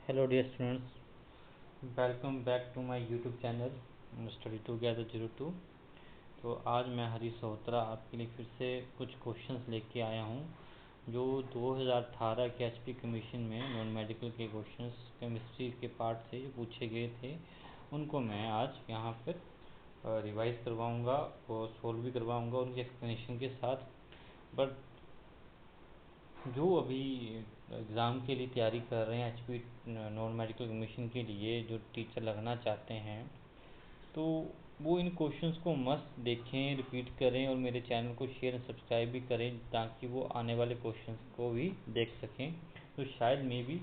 Hello dear students, welcome back to my YouTube channel Study Together 02। तो आज मैं हरीश सोहत्रा आपके लिए फिर से कुछ क्वेश्चंस लेके आया हूँ जो 2018 के एचपी कमीशन में नॉन मेडिकल के क्वेश्चंस केमिस्ट्री के पार्ट से जो पूछे गए थे उनको मैं आज यहाँ पर रिवाइज करवाऊँगा और सोल्व भी करवाऊँगा उनके एक्सप्लेनेशन के साथ। बट जो अभी एग्ज़ाम के लिए तैयारी कर रहे हैं एचपी नॉन मेडिकल कमीशन के लिए, जो टीचर लगना चाहते हैं, तो वो इन क्वेश्चंस को मस्त देखें, रिपीट करें और मेरे चैनल को शेयर और सब्सक्राइब भी करें ताकि वो आने वाले क्वेश्चंस को भी देख सकें। तो शायद मे भी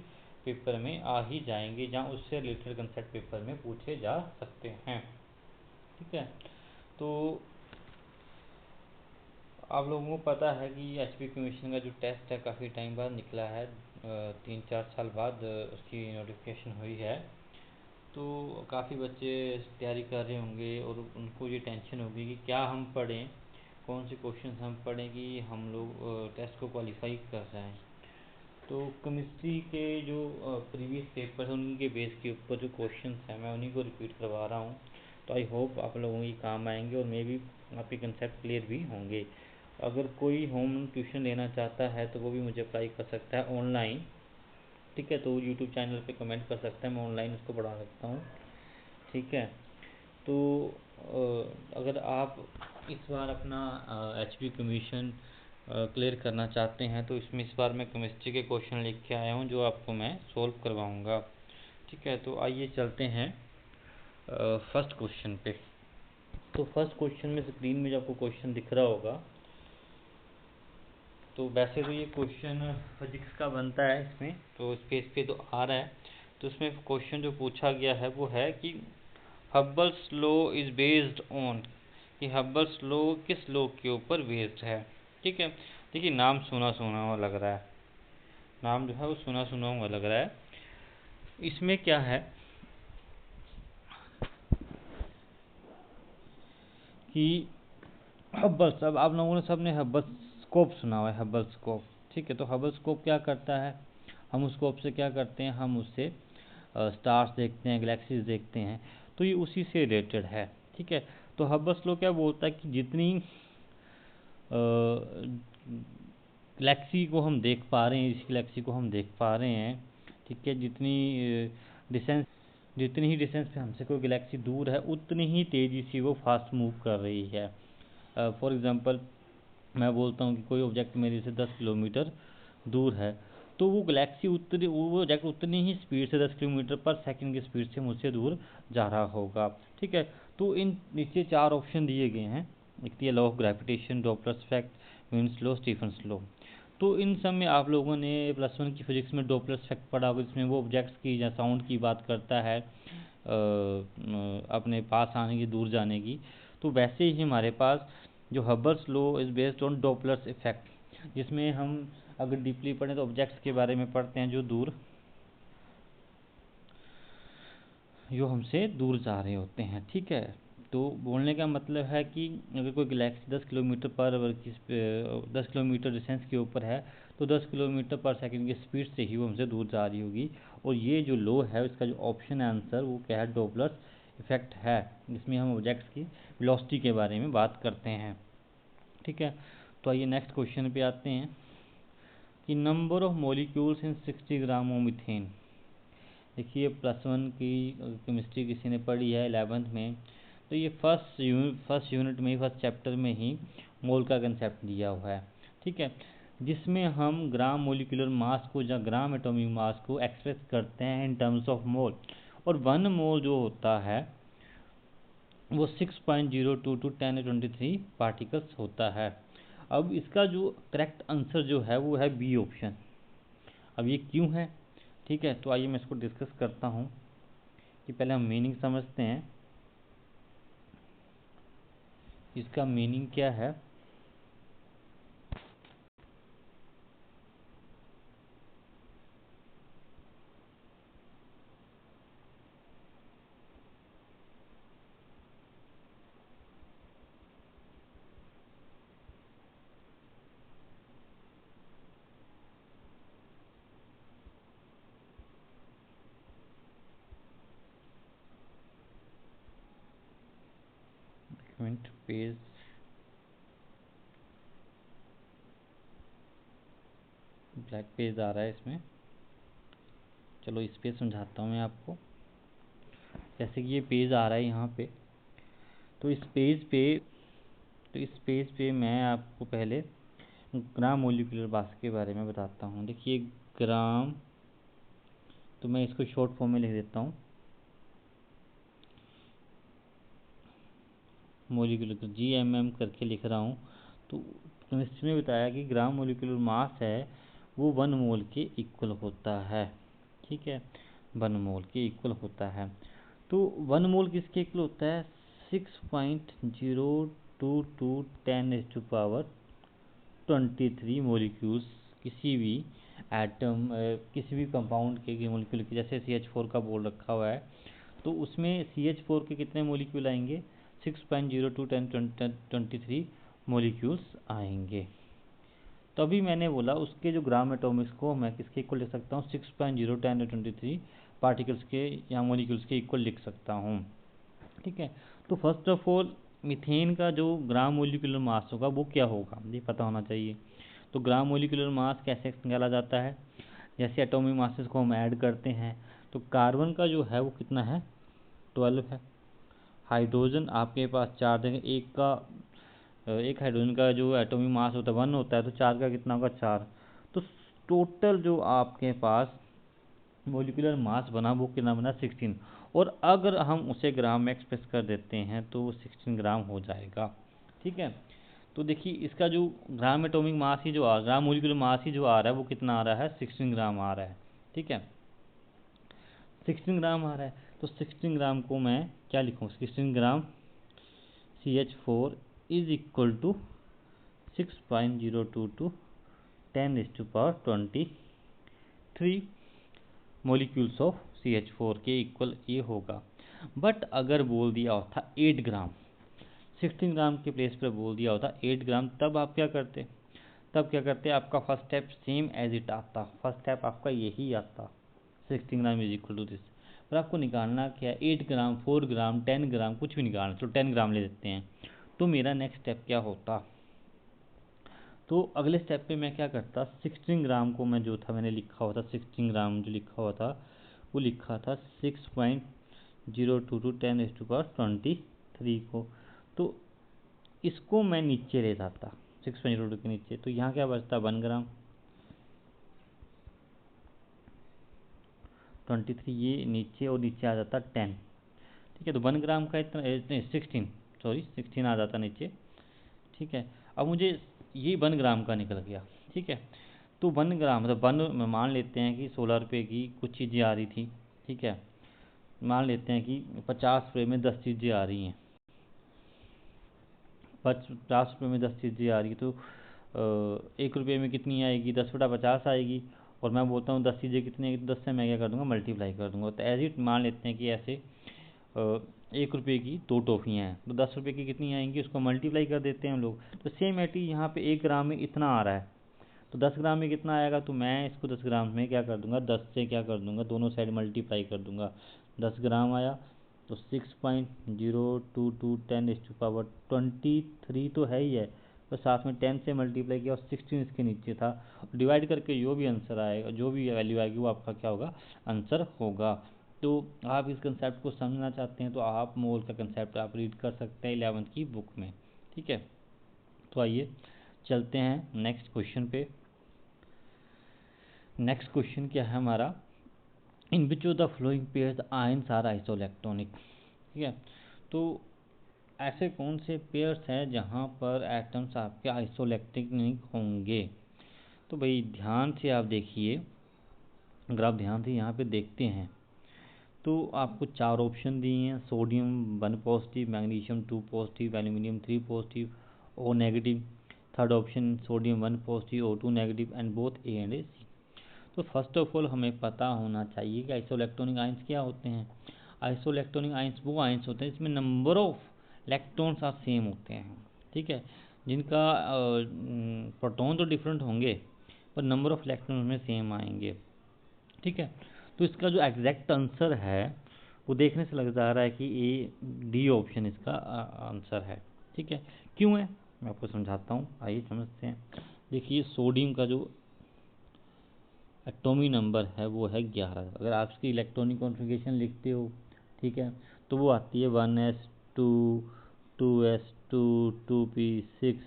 पेपर में आ ही जाएंगे जहाँ उससे रिलेटेड कंसेप्ट पेपर में पूछे जा सकते हैं। ठीक है, तो आप लोगों को पता है कि एचपी कमीशन का जो टेस्ट है काफ़ी टाइम बाद निकला है, 3-4 साल बाद उसकी नोटिफिकेशन हुई है। तो काफ़ी बच्चे तैयारी कर रहे होंगे और उनको ये टेंशन होगी कि क्या हम पढ़ें, कौन से क्वेश्चन हम पढ़ें कि हम लोग टेस्ट को क्वालिफाई कर जाएं। तो केमिस्ट्री के जो प्रीवियस पेपर हैं उनके बेस के ऊपर जो क्वेश्चन हैं मैं उन्हीं को रिपीट करवा रहा हूँ। तो आई होप आप लोगों के काम आएंगे और मे भी आपके कंसेप्ट क्लियर भी होंगे। अगर कोई होम ट्यूशन लेना चाहता है तो वो भी मुझे अप्लाई कर सकता है ऑनलाइन। ठीक है, तो यूट्यूब चैनल पे कमेंट कर सकता है, मैं ऑनलाइन उसको पढ़ा सकता हूँ। ठीक है, तो अगर आप इस बार अपना एचपी कमीशन क्लियर करना चाहते हैं तो इसमें इस बार मैं केमिस्ट्री के क्वेश्चन लिख के आया हूँ जो आपको मैं सोल्व करवाऊँगा। ठीक है, तो आइए चलते हैं फर्स्ट क्वेश्चन पे। तो फर्स्ट क्वेश्चन में स्क्रीन में जो आपको क्वेश्चन दिख रहा होगा, तो वैसे तो ये क्वेश्चन फिजिक्स का बनता है इसमें, तो इस पे तो आ रहा है। तो इसमें क्वेश्चन जो पूछा गया है वो है कि हब्बल्स लॉ इज बेस्ड ऑन, कि हब्बल्स लॉ किस लॉ के ऊपर बेस्ड है। ठीक है, देखिए नाम सुना सुना हुआ लग रहा है, नाम जो है वो सुना सुना हुआ लग रहा है। इसमें क्या है कि हब्बल्स, अब आप लोगों ने सबने हब्बल स्कोप सुना हुआ है, हब्बल स्कोप। ठीक है, तो हब्बल स्कोप क्या करता है, हम उस स्कोप से क्या करते हैं, हम उससे स्टार्स देखते हैं, गैलेक्सीज देखते हैं, तो ये उसी से रिलेटेड है। ठीक है, तो हब्बल लॉ क्या बोलता है कि जितनी गैलेक्सी को हम देख पा रहे हैं, इस गैलेक्सी को हम देख पा रहे हैं, ठीक है, डिस्टेंस जितनी ही डिस्टेंस पे हमसे कोई गैलेक्सी दूर है उतनी ही तेज़ी से वो फास्ट मूव कर रही है। फॉर एग्ज़ाम्पल मैं बोलता हूँ कि कोई ऑब्जेक्ट मेरे से 10 किलोमीटर दूर है, तो वो ऑब्जेक्ट उतनी ही स्पीड से 10 किलोमीटर पर सेकंड की स्पीड से मुझसे दूर जा रहा होगा। ठीक है, तो इन नीचे 4 ऑप्शन दिए गए हैं। एक दिया law of gravitation, Doppler's effect, Newton's law, Stefan's law. तो इन सब में आप लोगों ने +1 की फिजिक्स में डॉपलर्स इफेक्ट पढ़ा होगा, जिसमें वो ऑब्जेक्ट्स की या साउंड की बात करता है अपने पास आने की, दूर जाने की। तो वैसे ही हमारे पास जो Hubble's law is based on Doppler's effect, जिसमें हम अगर डीपली पढ़ें तो ऑब्जेक्ट्स के बारे में पढ़ते हैं जो हमसे दूर जा रहे होते हैं। ठीक है, तो बोलने का मतलब है कि अगर कोई गैलेक्सी 10 किलोमीटर डिस्टेंस के ऊपर है तो 10 किलोमीटर पर सेकंड की स्पीड से ही वो हमसे दूर जा रही होगी। और ये जो लॉ है इसका जो ऑप्शन है आंसर वो क्या है, डॉपलर्स इफेक्ट है, जिसमें हम ऑब्जेक्ट्स की वेलोसिटी के बारे में बात करते हैं। ठीक है, तो आइए नेक्स्ट क्वेश्चन पे आते हैं कि number of molecules in 60 gram of methane. देखिए +1 की केमिस्ट्री किसी ने पढ़ी है 11th में, तो ये फर्स्ट यूनिट में ही, फर्स्ट चैप्टर में ही मोल का कंसेप्ट दिया हुआ है। ठीक है, जिसमें हम ग्राम मोलिकुलर मास को या ग्राम एटॉमिक मास को एक्सप्रेस करते हैं इन टर्म्स ऑफ मोल, और 1 मोल जो होता है वो 6.02 टू 1023 पार्टिकल्स होता है। अब इसका जो करेक्ट आंसर जो है वो है बी ऑप्शन। अब ये क्यों है, ठीक है, तो आइए मैं इसको डिस्कस करता हूँ कि पहले हम मीनिंग समझते हैं। इसका मीनिंग क्या है, मिनट, पेज ब्लैक पेज आ रहा है इसमें। चलो इस पे समझाता हूँ मैं आपको। जैसे कि ये पेज आ रहा है यहाँ पे, तो इस पेज पे मैं आपको पहले ग्राम मोलिकुलर मास के बारे में बताता हूँ। देखिए ग्राम, तो मैं इसको शॉर्ट फॉर्म में लिख देता हूँ, मोलिकुलर GMM करके लिख रहा हूँ। तो केमिस्ट्री में बताया कि ग्राम मोलिकुलर मास है वो 1 मोल के इक्वल होता है। ठीक है, 1 मोल के इक्वल होता है। तो 1 मोल किसके इक्वल होता है? 6.022 10⁻23 मोलिक्यूल्स किसी भी एटम, किसी भी कंपाउंड के मोलिक्यूल के। जैसे CH4 का बोल रखा हुआ है, तो उसमें CH4 के कितने मोलिक्यूल आएंगे? 6.02 10⁻23 मोलिक्यूल्स आएंगे। तभी मैंने बोला उसके जो ग्राम एटॉमिक्स को मैं किसके इक्वल लिख सकता हूँ? 6.0 10⁻23 पार्टिकल्स के या मोलिक्यूल्स के इक्वल लिख सकता हूँ। ठीक है, तो फर्स्ट ऑफ ऑल मीथेन का जो ग्राम मोलिकुलर मास होगा वो क्या होगा, ये पता होना चाहिए। तो ग्राम मोलिकुलर मास कैसे निकाला जाता है? जैसे एटॉमिक मासेस को हम ऐड करते हैं, तो कार्बन का जो है वो कितना है? 12 है। हाइड्रोजन आपके पास 4 देंगे, एक हाइड्रोजन का जो एटॉमिक मास होता है 1 होता है, तो 4 का कितना होगा? 4। तो टोटल जो आपके पास मोलिकुलर मास बना वो कितना बना? 16। और अगर हम उसे ग्राम में एक्सप्रेस कर देते हैं तो वो 16 ग्राम हो जाएगा। ठीक है, तो देखिए इसका जो ग्राम एटॉमिक मास ही जो ग्राम मोलिकुलर मास ही जो आ रहा है वो कितना आ रहा है? 16 ग्राम आ रहा है। ठीक है, 16 ग्राम आ रहा है। तो 16 ग्राम को मैं क्या लिखूँ? 16 gram CH4 is equal to 6.022 10⁻23 molecules of CH4 के इक्वल ये होगा। बट अगर बोल दिया होता 8 ग्राम, 16 ग्राम के प्लेस पर बोल दिया होता 8 ग्राम, तब आप क्या करते? आपका first step same as it आता। फर्स्ट स्टेप आपका यही आता, 16 gram is equal to this. पर आपको निकालना क्या है? 8 ग्राम, 4 ग्राम, 10 ग्राम, कुछ भी निकालना। चलो 10 ग्राम ले लेते हैं। तो मेरा नेक्स्ट स्टेप क्या होता? तो अगले स्टेप पे मैं क्या करता? 16 ग्राम को मैं जो था मैंने लिखा हुआ था, 16 ग्राम जो लिखा हुआ था वो लिखा था 6.022 10⁻23 को। तो इसको मैं नीचे ले जाता 6.02 के नीचे, तो यहाँ क्या बचता? 1 ग्राम, 23 ये नीचे, और नीचे आ जाता 10। ठीक है, तो 1 ग्राम का इतना 16 आ जाता नीचे। ठीक है, अब मुझे ये 1 ग्राम का निकल गया। ठीक है, तो 1 ग्राम मतलब 1 मान लेते हैं कि 16 रुपये की कुछ चीज़ें आ रही थी। ठीक है, मान लेते हैं कि 50 रुपये में 10 चीज़ें आ रही हैं। 50 रुपये में 10 चीज़ें आ रही है, तो 1 रुपये में कितनी आएगी? 10/50 आएगी। और मैं बोलता हूँ 10 चीज़ें कितनी आएगी? तो 10 से मैं क्या कर दूँगा? मल्टीप्लाई कर दूँगा। तो एज इट मान लेते हैं कि ऐसे 1 रुपये की 2 टॉफ़ियाँ हैं, तो 10 रुपये की कितनी आएंगी? उसको मल्टीप्लाई कर देते हैं हम लोग। तो सेम एटी यहाँ पे 1 ग्राम में इतना आ रहा है, तो 10 ग्राम में कितना आएगा? तो मैं इसको 10 ग्राम में क्या कर दूंगा? 10 से क्या कर दूंगा? दोनों साइड मल्टीप्लाई कर दूंगा। 10 ग्राम आया तो 6.022 10⁻23 तो है ही है, तो साथ में 10 से मल्टीप्लाई किया और 16 इसके नीचे था। डिवाइड करके जो भी आंसर आएगा, जो भी वैल्यू आएगी वो आपका क्या होगा? आंसर होगा। तो आप इस कंसेप्ट को समझना चाहते हैं तो आप मोल का कंसेप्ट आप रीड कर सकते हैं 11th की बुक में। ठीक है, तो आइए चलते हैं नेक्स्ट क्वेश्चन पे। नेक्स्ट क्वेश्चन क्या है हमारा? In which of the following pairs ions are isoelectronic. ठीक है, तो ऐसे कौन से पेयर्स हैं जहाँ पर एटम्स आपके आइसोइलेक्ट्रॉनिक होंगे? तो भाई ध्यान से आप देखिए, अगर आप ध्यान से यहाँ पे देखते हैं तो आपको 4 ऑप्शन दिए हैं। Sodium 1 positive, magnesium 2 positive, aluminium 3 positive, O negative. Third option sodium 1 positive, O2 negative and both A and C। तो फर्स्ट ऑफ ऑल हमें पता होना चाहिए कि आइसोइलेक्ट्रॉनिक आयंस क्या होते हैं। आइसोइलेक्ट्रॉनिक आयंस वो आयंस होते हैं जिसमें नंबर ऑफ इलेक्ट्रॉन्स आप सेम होते हैं। ठीक है, जिनका प्रोटॉन तो डिफरेंट होंगे पर नंबर ऑफ इलेक्ट्रॉन्स में सेम आएंगे। ठीक है, तो इसका जो एग्जैक्ट आंसर है वो देखने से लग जा रहा है कि A D ऑप्शन इसका आंसर है। ठीक है, क्यों है मैं आपको समझाता हूँ, आइए समझते हैं। देखिए सोडियम का जो एटॉमिक नंबर है वो है 11। अगर आप इसकी इलेक्ट्रॉनिक कॉन्फ़िगरेशन लिखते हो, ठीक है, तो वो आती है 1s2 2s2 2p6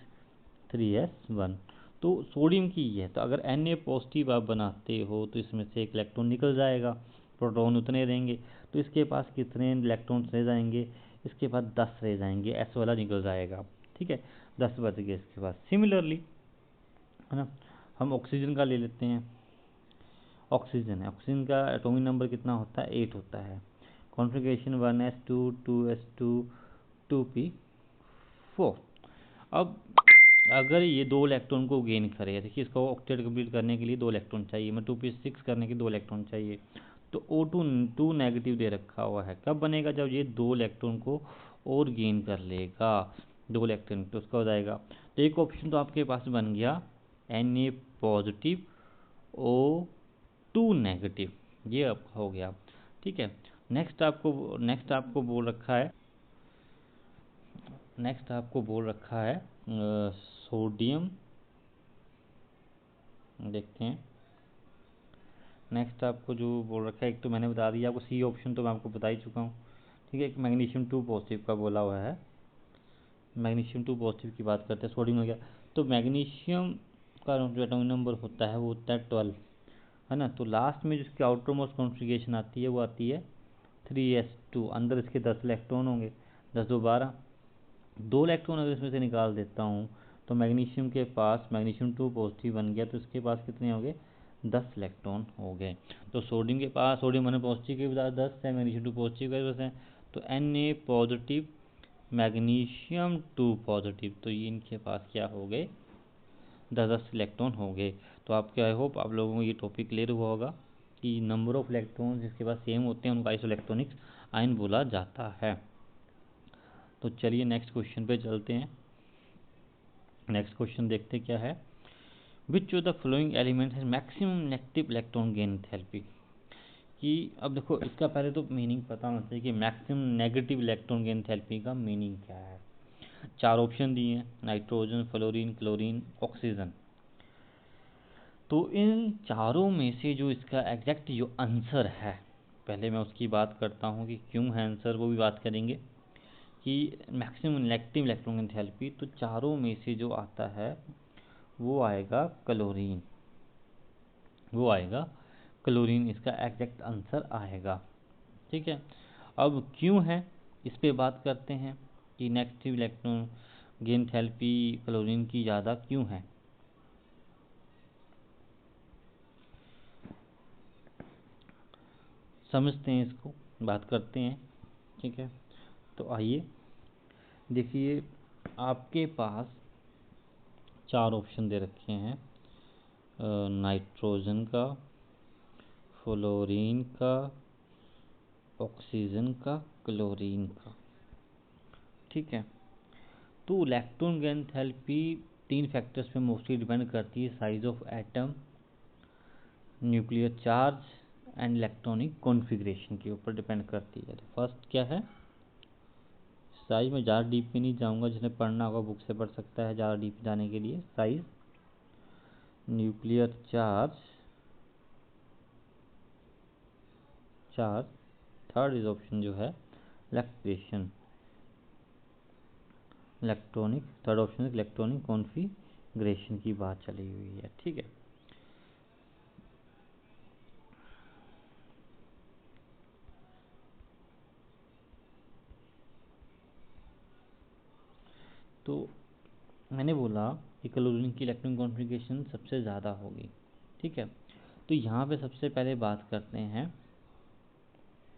3s1। तो सोडियम की है, तो अगर Na पॉजिटिव आप बनाते हो तो इसमें से एक इलेक्ट्रॉन निकल जाएगा, प्रोटॉन उतने रहेंगे। तो इसके पास कितने इलेक्ट्रॉन्स रह जाएंगे, इसके पास 10 रह जाएंगे, एस वाला निकल जाएगा, ठीक है, 10 बच गए इसके पास। सिमिलरली है ना, हम ऑक्सीजन का ले लेते हैं। ऑक्सीजन है, ऑक्सीजन का एटॉमिक नंबर कितना होता है, 8 होता है। Configuration 1s2 2s2 2p4। अब अगर ये 2 इलेक्ट्रॉन को गेन करे, देखिए इसको ऑक्टेट कंप्लीट करने के लिए 2 इलेक्ट्रॉन चाहिए, मैं 2p6 करने के 2 इलेक्ट्रॉन चाहिए। तो O2 2 नेगेटिव दे रखा हुआ है, कब बनेगा, जब ये 2 इलेक्ट्रॉन को और गेन कर लेगा, 2 इलेक्ट्रॉन, तो उसका हो जाएगा। तो एक ऑप्शन तो आपके पास बन गया Na पॉजिटिव O2 नेगेटिव, ये अब हो गया, ठीक है। नेक्स्ट आपको बोल रखा है सोडियम, देखते हैं। नेक्स्ट आपको जो बोल रखा है, एक तो मैंने बता दिया आपको, सी ऑप्शन तो मैं आपको बता ही चुका हूँ, ठीक है। एक मैग्नीशियम 2 पॉजिटिव का बोला हुआ है, मैग्नीशियम 2 पॉजिटिव की बात करते हैं, सोडियम हो गया। तो मैग्नीशियम का जो एटॉमिक नंबर होता है वो होता है 12, है ना। तो लास्ट में जिसकी आउटर मोस्ट कॉन्फ़िगरेशन आती है वो आती है 3s2, अंदर इसके 10 इलेक्ट्रॉन होंगे, 10 2 12, 2 इलेक्ट्रॉन अगर इसमें से निकाल देता हूँ तो मैग्नीशियम के पास, मैग्नीशियम 2 पॉजिटिव बन गया, तो इसके पास कितने हो गए, 10 इलेक्ट्रॉन हो गए। तो सोडियम के पास, सोडियम मैंने पॉजिटिव के पास 10 है, मैग्नीशियम 2 पॉजिटिव के पास है, तो Na पॉजिटिव मैग्नीशियम 2 पॉजिटिव, तो ये इनके पास क्या हो गए, 10 इलेक्ट्रॉन हो गए। तो आपके आई होप आप लोगों को ये टॉपिक क्लियर हुआ होगा कि नंबर ऑफ इलेक्ट्रॉन जिसके पास सेम होते हैं उनको आइसोइलेक्ट्रॉनिक आयन बोला जाता है। तो चलिए नेक्स्ट क्वेश्चन पे चलते हैं। नेक्स्ट क्वेश्चन देखते क्या है, which of the following element है maximum negative electron gain enthalpy. कि अब देखो इसका पहले तो मीनिंग पता होना चाहिए कि maximum negative electron gain enthalpy का मीनिंग क्या है। 4 ऑप्शन दिए हैं, नाइट्रोजन, फ्लोरीन, क्लोरीन, ऑक्सीजन। तो इन चारों में से जो इसका एग्जैक्ट जो आंसर है, पहले मैं उसकी बात करता हूँ कि क्यों है आंसर, वो भी बात करेंगे कि मैक्सिमम नेगेटिव इलेक्ट्रॉन एंथैल्पी। तो चारों में से जो आता है वो आएगा क्लोरीन, वो आएगा क्लोरीन, इसका एग्जैक्ट आंसर आएगा, ठीक है। अब क्यों है इस पे बात करते हैं कि negative electron gain enthalpy chlorine की ज़्यादा क्यों है। समझते हैं इसको, बात करते हैं, ठीक है। तो आइए देखिए, आपके पास 4 ऑप्शन दे रखे हैं, नाइट्रोजन का, फ्लोरीन का, ऑक्सीजन का, क्लोरीन का, ठीक है। तो इलेक्ट्रॉन गेन एंथैल्पी 3 फैक्टर्स पे मोस्टली डिपेंड करती है, size of atom, nuclear charge and electronic configuration के ऊपर डिपेंड करती है। तो फर्स्ट क्या है, साइज में ज़्यादा डीप में नहीं जाऊंगा, जिसने पढ़ना होगा बुक से पढ़ सकता है। ज़्यादा डीप जाने के लिए size, nuclear charge, third is option जो है इलेक्ट्रेशन, electronic, third option electronic configuration की बात चली हुई है, ठीक है। तो मैंने बोला कि क्लोरीन की इलेक्ट्रॉनिक कॉन्फ़िगरेशन सबसे ज़्यादा होगी, ठीक है। तो यहाँ पे सबसे पहले बात करते हैं,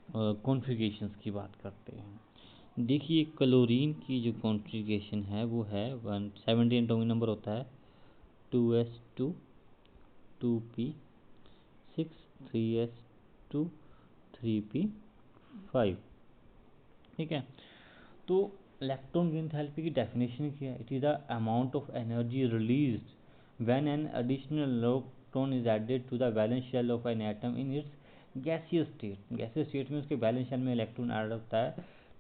कॉन्फ़िगरेशंस की बात करते हैं। देखिए क्लोरीन की जो कॉन्फ़िगरेशन है वो है 117 एटॉमिक नंबर होता है, 2s2 2p6 3s2 3p5, ठीक है। तो इलेक्ट्रॉन गेन एंथैल्पी की डेफिनेशन क्या है, it is the amount of energy released when an additional electron is added to the valence shell of an atom in its gaseous state. Gaseous state में उसके valence shell में electron add होता है,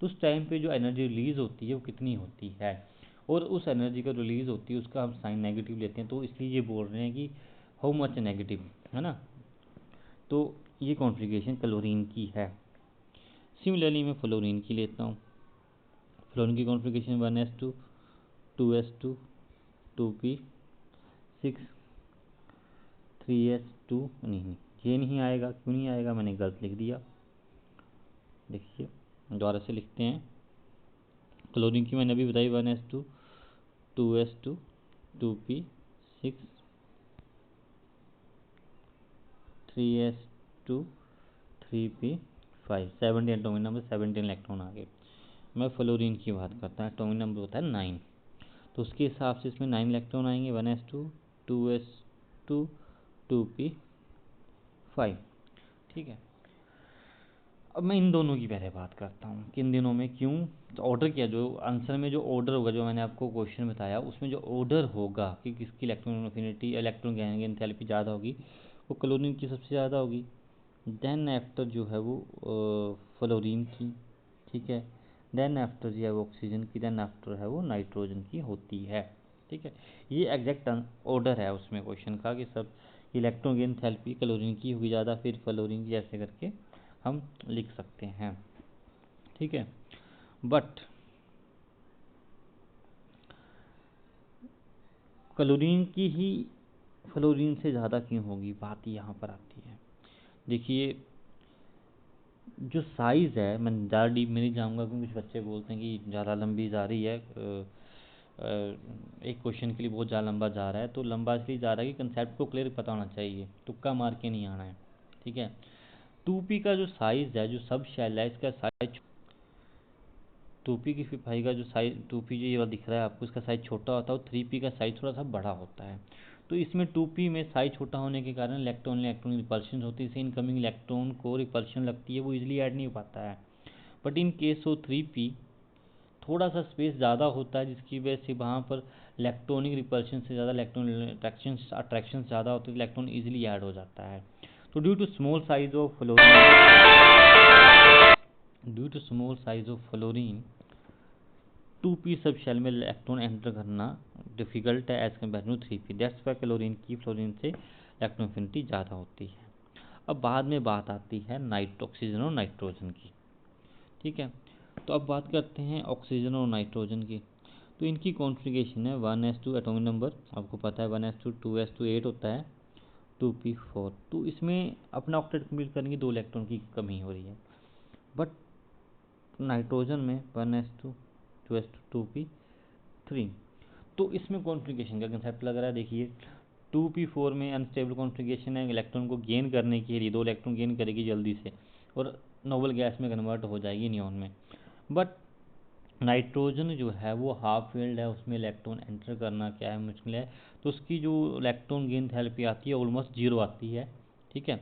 तो उस time पे जो energy release होती है वो कितनी होती है। और उस एनर्जी का रिलीज होती है उसका हम साइन नेगेटिव लेते हैं, तो इसलिए ये बोल रहे हैं कि हाउ मच नेगेटिव, है ना। तो ये कॉन्फ़िगरेशन क्लोरीन की है। सिमिलरली मैं फ्लोरीन की लेता हूँ। फ्लोरीन की configuration 1s2 2s2 2p 6 3s2, नहीं ये नहीं आएगा, क्यों नहीं आएगा, मैंने गलत लिख दिया। देखिए दोबारा से लिखते हैं। क्लोरीन की मैंने अभी बताई 1s2 2s2 2p 6 3s2 3p 5, 17 atomic number, 17 electron आ गए। मैं फ्लोरीन की बात करता हूँ, एटॉमिक नंबर होता है 9, तो उसके हिसाब से इसमें 9 इलेक्ट्रॉन आएंगे। 1s2 2s2 2p 5, ठीक है। अब मैं इन दोनों की पहले बात करता हूँ कि इन दिनों में क्यों, तो ऑर्डर किया, जो आंसर में जो ऑर्डर होगा, जो मैंने आपको क्वेश्चन बताया उसमें जो ऑर्डर होगा कि किसकी electron affinity, electron gain enthalpy ज़्यादा होगी, वो क्लोरीन की सबसे ज़्यादा होगी। देन आफ्टर जो है वो फ्लोरीन की, ठीक है। देन आफ्टर जो है वो ऑक्सीजन की, देन आफ्टर है वो नाइट्रोजन की होती है, ठीक है। ये एग्जैक्ट ऑर्डर है उसमें क्वेश्चन का कि सब इलेक्ट्रॉन गैन एंथैल्पी क्लोरीन की होगी ज़्यादा, फिर फ्लोरीन की, ऐसे करके हम लिख सकते हैं, ठीक है। बट क्लोरीन की ही फ्लोरीन से ज़्यादा क्यों होगी, बात यहाँ पर आती है। देखिए जो साइज़ है, मैं ज़्यादा डीप में नहीं जाऊँगा क्योंकि कुछ बच्चे बोलते हैं कि ज़्यादा लंबी जा रही है, एक क्वेश्चन के लिए बहुत ज़्यादा लंबा जा रहा है, तो लंबा इसलिए जा रहा है कि कंसेप्ट को क्लियर पता होना चाहिए, तुक्का मार के नहीं आना है, ठीक है। 2p का जो साइज़ है, जो सब शेल है, इसका साइज 2p की फाई का जो साइज 2p जो ये वाला दिख रहा है आपको, इसका साइज छोटा होता है और 3p का साइज थोड़ा सा बड़ा होता है। तो इसमें 2p में साइज छोटा होने के कारण इलेक्ट्रॉन इलेक्ट्रॉन रिपल्शन होती है, इससे इनकमिंग इलेक्ट्रॉन को रिपल्शन लगती है, वो इजीली ऐड नहीं हो पाता है। But in case of 3p थोड़ा सा स्पेस ज़्यादा होता है, जिसकी वजह से वहाँ पर इलेक्ट्रॉनिक रिपल्शन से ज़्यादा इलेक्ट्रॉन अट्रैक्शन ज़्यादा होती है, इलेक्ट्रॉन ईजिली ऐड हो जाता है। तो due to small size of fluorine 2p sub में इलेक्ट्रॉन एंटर करना डिफिकल्ट है as compare to 3p, that's why chlorine की फ्लोरीन से इलेक्ट्रॉन एफिनिटी ज़्यादा होती है। अब बाद में बात आती है ऑक्सीजन और नाइट्रोजन की, ठीक है। तो अब बात करते हैं ऑक्सीजन और नाइट्रोजन की। तो इनकी कॉन्फ़िगरेशन है 1s2 एटॉमिक नंबर, आपको पता है 1s2 2s2 8 होता है, 2p4। तो इसमें अपना ऑक्टेट कंप्लीट करने की 2 इलेक्ट्रॉन की कमी हो रही है। बट नाइट्रोजन में 1s2 2s2 2p3, तो इसमें कॉन्फ़िगरेशन का कंसेप्ट लग रहा है। देखिए 2p4 में अनस्टेबल कॉन्फ़िगरेशन है, इलेक्ट्रॉन को गेन करने के लिए 2 इलेक्ट्रॉन गेन करेगी जल्दी से और नोबल गैस में कन्वर्ट हो जाएगी नियॉन में। बट नाइट्रोजन जो है वो हाफ फील्ड है, उसमें इलेक्ट्रॉन एंटर करना क्या है मुश्किल है, तो उसकी जो इलेक्ट्रॉन गेन थेरेपी आती है ऑलमोस्ट जीरो आती है, ठीक है।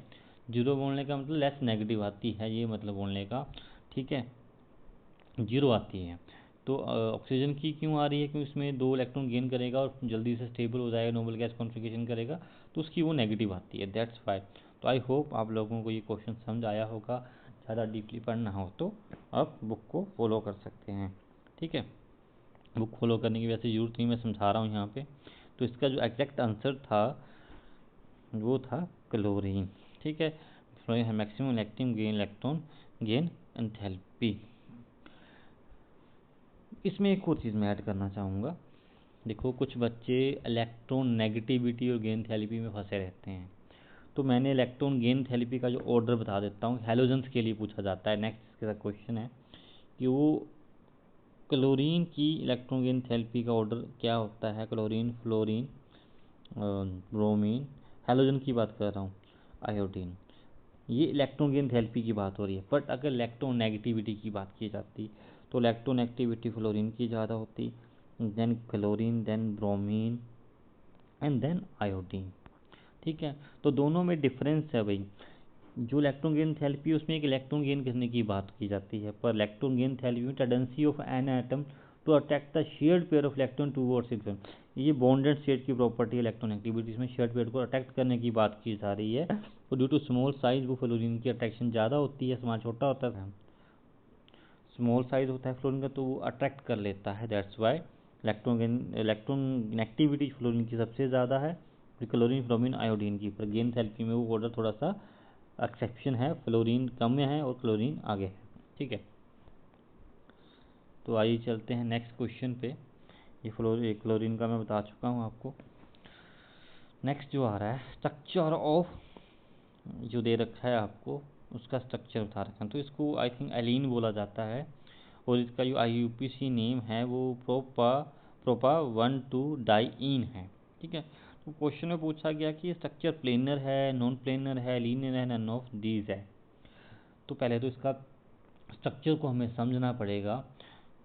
जीरो बोलने का मतलब लेस नेगेटिव आती है, ये मतलब बोलने का, ठीक है, जीरो आती है। तो ऑक्सीजन की क्यों आ रही है, क्योंकि इसमें 2 इलेक्ट्रॉन गेन करेगा और जल्दी से स्टेबल हो जाएगा, नोबल गैस कॉन्फ़िगरेशन करेगा, तो उसकी वो नेगेटिव आती है, दैट्स वाई। तो आई होप आप लोगों को ये क्वेश्चन समझ आया होगा। ज़्यादा डीपली पढ़ना हो तो आप बुक को फॉलो कर सकते हैं, ठीक है। बुक फॉलो करने की वैसे ज़रूरत नहीं, मैं समझा रहा हूँ यहाँ पे। तो इसका जो एग्जैक्ट आंसर था वो था क्लोरीन, ठीक है। फ्लोरीन है मैक्सिमम इलेक्ट्रॉन गेन एंथैल्पी। इसमें एक और चीज़ मैं ऐड करना चाहूँगा। देखो कुछ बच्चे इलेक्ट्रॉन नेगेटिविटी और गेन थैलेपी में फंसे रहते हैं, तो मैंने इलेक्ट्रॉन गेन थैलेपी का जो ऑर्डर बता देता हूँ। हैलोजेंस के लिए पूछा जाता है, नेक्स्ट इसके साथ क्वेश्चन है कि वो क्लोरीन की इलेक्ट्रॉन गेन थैलेपी का ऑर्डर क्या होता है। क्लोरीन, फ्लोरीन, ब्रोमीन, हैलोजन की बात कर रहा हूँ, आयोडीन, ये इलेक्ट्रॉन गेन थेरेपी की बात हो रही है। बट अगर इलेक्ट्रॉन नेगेटिविटी की बात की जाती तो इलेक्ट्रॉन नेगेटिविटी फ्लोरीन की ज़्यादा होती, then chlorine, then bromine and then iodine, ठीक है। तो दोनों में डिफरेंस है भाई। जो इलेक्ट्रॉन गेन थेरेपी उसमें एक इलेक्ट्रॉन गेन करने की बात की जाती है, पर इलेक्ट्रॉन गेन थेरेपी में tendency of an atom to attract the shared pair of electron towards it, ये बॉन्डेड स्टेट की प्रॉपर्टी इलेक्ट्रॉन एक्टिविटीज में शेयर्ड पेयर को अट्रैक्ट करने की बात की जा रही है। तो ड्यू टू स्मॉल साइज वो फ्लोरीन की अट्रैक्शन ज़्यादा होती है, समाज छोटा होता है, स्मॉल साइज होता है फ्लोरीन का, तो वो अट्रैक्ट कर लेता है, दैट्स वाई इलेक्ट्रोनेगेटिविटी फ्लोरीन की सबसे ज़्यादा है, क्लोरीन फ्लोरीन आयोडीन की, पर गेन थेरेपी में वो ऑर्डर थोड़ा सा एक्सेप्शन है, फ्लोरीन कम में है और क्लोरीन आगे है। ठीक है, तो आइए चलते हैं नेक्स्ट क्वेश्चन पे। ये क्लोरीन का मैं बता चुका हूँ आपको। नेक्स्ट जो आ रहा है स्ट्रक्चर ऑफ, जो दे रखा है आपको उसका स्ट्रक्चर बता रखा है, तो इसको आई थिंक एलीन बोला जाता है और इसका जो IUPAC नेम है वो प्रोपा 1,2 डाइईन है। ठीक है, तो क्वेश्चन में पूछा गया कि स्ट्रक्चर प्लेनर है, नॉन प्लेनर है, लीनियर है, नन ऑफ दीज है। तो पहले तो इसका स्ट्रक्चर को हमें समझना पड़ेगा।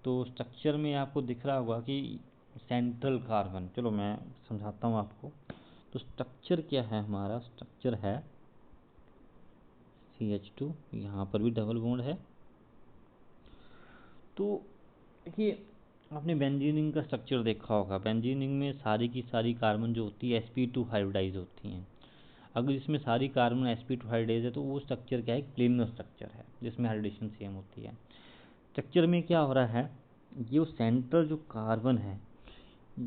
तो स्ट्रक्चर में आपको दिख रहा होगा कि सेंट्रल कार्बन, चलो मैं समझाता हूँ आपको। तो स्ट्रक्चर क्या है, हमारा स्ट्रक्चर है CH2, यहाँ पर भी डबल बॉन्ड है। तो देखिए, आपने बेंजीनिंग का स्ट्रक्चर देखा होगा, बेंजीनिंग में सारी की सारी कार्बन जो होती है sp2 हाइब्रिडाइज होती हैं। अगर इसमें सारी कार्बन sp2 हाइब्रिडाइज है तो वो स्ट्रक्चर क्या है, एक प्लेनर स्ट्रक्चर है जिसमें हाइब्रिडेशन सेम होती है। स्ट्रक्चर में क्या हो रहा है, ये सेंट्रल जो कार्बन है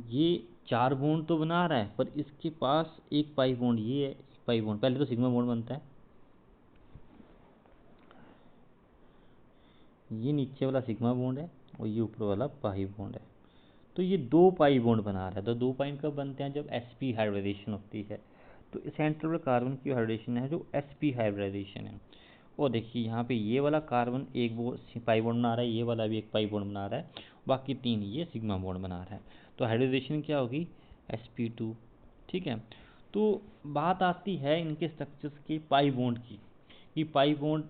ये 4 बॉन्ड तो बना रहा है, पर इसके पास एक पाई बॉन्ड, ये है एक पाई बॉन्ड। पहले तो सिग्मा बॉन्ड बनता है, ये नीचे वाला सिग्मा बॉन्ड है और ये ऊपर वाला पाई बॉन्ड है। तो ये 2 पाई बॉन्ड बना रहा है। तो 2 पाई कब बनते हैं, जब sp हाइब्रिडाइजेशन होती है। तो सेंट्रल वाला कार्बन की हाइब्रिडेशन है जो sp हाइब्रिडाइजेशन है। और देखिए यहाँ पे ये वाला कार्बन एक वो पाई बॉन्ड बना रहा है, ये वाला भी एक पाई बॉन्ड बना रहा है, बाकी 3 ये सिग्मा बॉन्ड बना रहा है। तो हाइब्रिडाइजेशन क्या होगी, sp2। ठीक है, तो बात आती है इनके स्ट्रक्चर्स की पाई बॉन्ड की, कि पाई बॉन्ड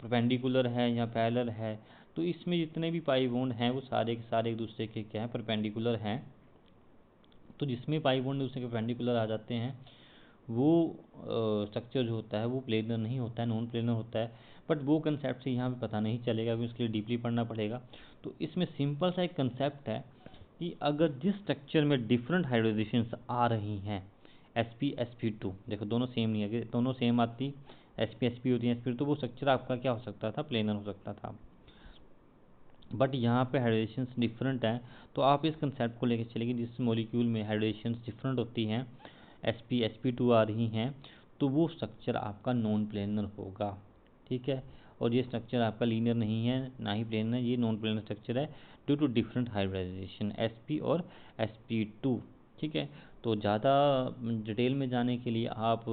परपेंडिकुलर है या पैरेलल है। तो इसमें जितने भी पाई बॉन्ड हैं वो सारे के सारे एक दूसरे के क्या हैं, परपेंडिकुलर हैं। तो जिसमें पाई बॉन्ड दूसरे के परपेंडिकुलर आ जाते हैं वो स्ट्रक्चर जो होता है वो प्लेनर नहीं होता है, नॉन प्लेनर होता है। बट वो कंसेप्ट से यहाँ पे पता नहीं चलेगा, अभी उसके लिए डीपली पढ़ना पड़ेगा। तो इसमें सिंपल सा एक कंसेप्ट है कि अगर जिस स्ट्रक्चर में डिफरेंट हाइब्रिडाइजेशंस आ रही हैं, sp देखो दोनों सेम नहीं है, दोनों सेम आती sp होती है sp2, तो वो स्ट्रक्चर आपका क्या हो सकता था, प्लेनर हो सकता था। बट यहाँ पे हाइड्रेशंस डिफरेंट हैं, तो आप इस कंसेप्ट को लेकर चलेंगे जिस मॉलिक्यूल में हाइड्रेशंस डिफरेंट होती हैं, sp2 आ रही हैं, तो वो स्ट्रक्चर आपका नॉन प्लेनर होगा। ठीक है, और ये स्ट्रक्चर आपका लीनियर नहीं है ना ही प्लेनर, ये नॉन प्लेनर स्ट्रक्चर है due to different hybridisation sp और sp2। ठीक है, तो ज़्यादा डिटेल में जाने के लिए आप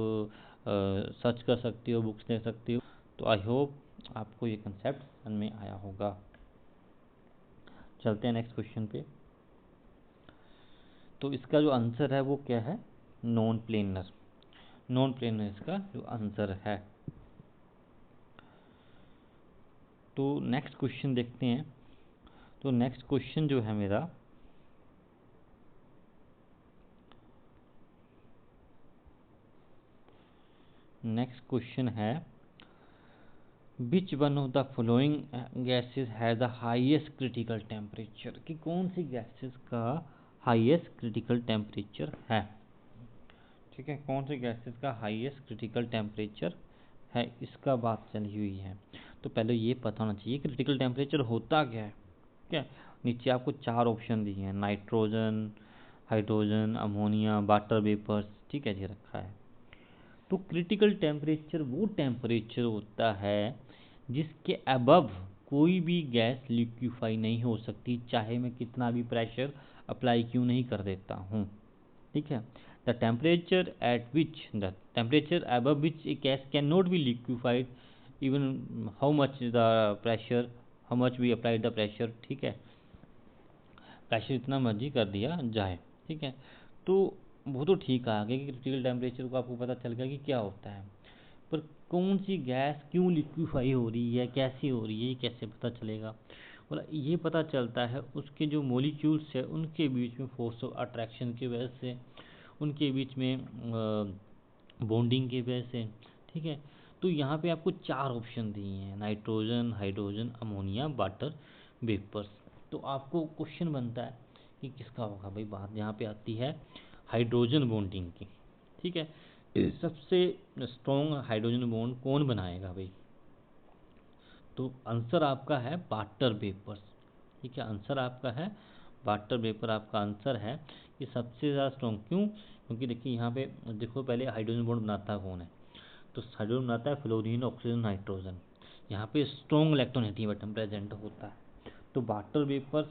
सर्च कर सकते हो, बुक्स देख सकते हो। तो आई होप आपको ये कंसेप्ट समझ में आया होगा। चलते हैं नेक्स्ट क्वेश्चन पे। तो इसका जो आंसर है वो क्या है, नॉन प्लेनर। नॉन प्लेनर इसका जो आंसर है। तो नेक्स्ट क्वेश्चन देखते हैं। तो नेक्स्ट क्वेश्चन जो है मेरा, नेक्स्ट क्वेश्चन है which one of the following gases has the highest critical temperature, कि कौन सी गैसेस का हाईएस्ट क्रिटिकल टेम्परेचर है। ठीक है, कौन सी गैसेस का हाईएस्ट क्रिटिकल टेम्परेचर है, इसका बात चली हुई है। तो पहले ये पता होना चाहिए क्रिटिकल टेम्परेचर होता क्या है। क्या, नीचे आपको 4 ऑप्शन दिए हैं, nitrogen, hydrogen, ammonia, water vapours. ठीक है जी, रखा है। तो क्रिटिकल टेम्परेचर वो टेम्परेचर होता है जिसके अबव कोई भी गैस लिक्विफाई नहीं हो सकती, चाहे मैं कितना भी प्रेशर अप्लाई क्यों नहीं कर देता हूँ। ठीक है, the temperature at which the temperature above which a gas can not be liquefied even how much the pressure, how much we apply the pressure. ठीक है, प्रेशर इतना मर्जी कर दिया जाए। ठीक है, तो वो तो ठीक है, आगे कि क्रिटिकल टेम्परेचर को आपको पता चल गया कि क्या होता है, पर कौन सी गैस क्यों लिक्विफाई हो रही है, कैसे हो रही है, ये कैसे पता चलेगा। बोला ये पता चलता है उसके जो मॉलिक्यूल्स है उनके बीच में फोर्स ऑफ अट्रैक्शन की वजह से, उनके बीच में बॉन्डिंग की वजह से। ठीक है, तो यहाँ पे आपको 4 ऑप्शन दिए हैं, nitrogen, hydrogen, ammonia, water vapours. तो आपको क्वेश्चन बनता है कि किसका होगा भाई। बात यहाँ पे आती है हाइड्रोजन बॉन्डिंग की। ठीक है, सबसे स्ट्रॉन्ग हाइड्रोजन बॉन्ड कौन बनाएगा भाई। तो आंसर आपका है वाटर वेपर्स। ठीक है, आंसर आपका है वाटर वेपर आपका आंसर है। ये सबसे ज़्यादा स्ट्रॉन्ग क्यों? क्योंकि देखिए यहाँ पे देखो, पहले हाइड्रोजन बॉन्ड बनाता कौन है? तो हाइड्रोजन बनाता है फ्लोरीन, ऑक्सीजन, नाइट्रोजन। यहाँ पे स्ट्रॉन्ग इलेक्ट्रोनेगेटिव एटम प्रेजेंट होता है। तो वाटर वेपर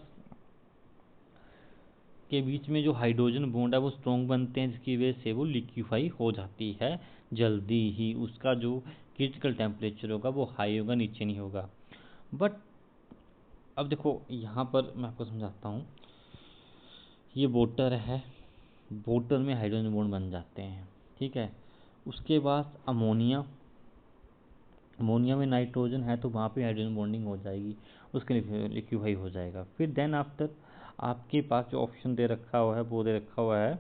के बीच में जो हाइड्रोजन बॉन्ड है वो स्ट्रॉन्ग बनते हैं, जिसकी वजह से वो लिक्विफाई हो जाती है जल्दी ही। उसका जो क्रिटिकल टेम्परेचर होगा वो हाई होगा, नीचे नहीं होगा। बट अब देखो यहाँ पर मैं आपको समझाता हूँ। ये वाटर है, वाटर में हाइड्रोजन बॉन्ड बन जाते हैं, ठीक है। उसके बाद अमोनिया, अमोनिया में नाइट्रोजन है तो वहाँ पे हाइड्रोजन बॉन्डिंग हो जाएगी, उसके लिक्विफाई हो जाएगा। फिर देन आफ्टर आपके पास जो ऑप्शन दे रखा हुआ है वो दे रखा हुआ है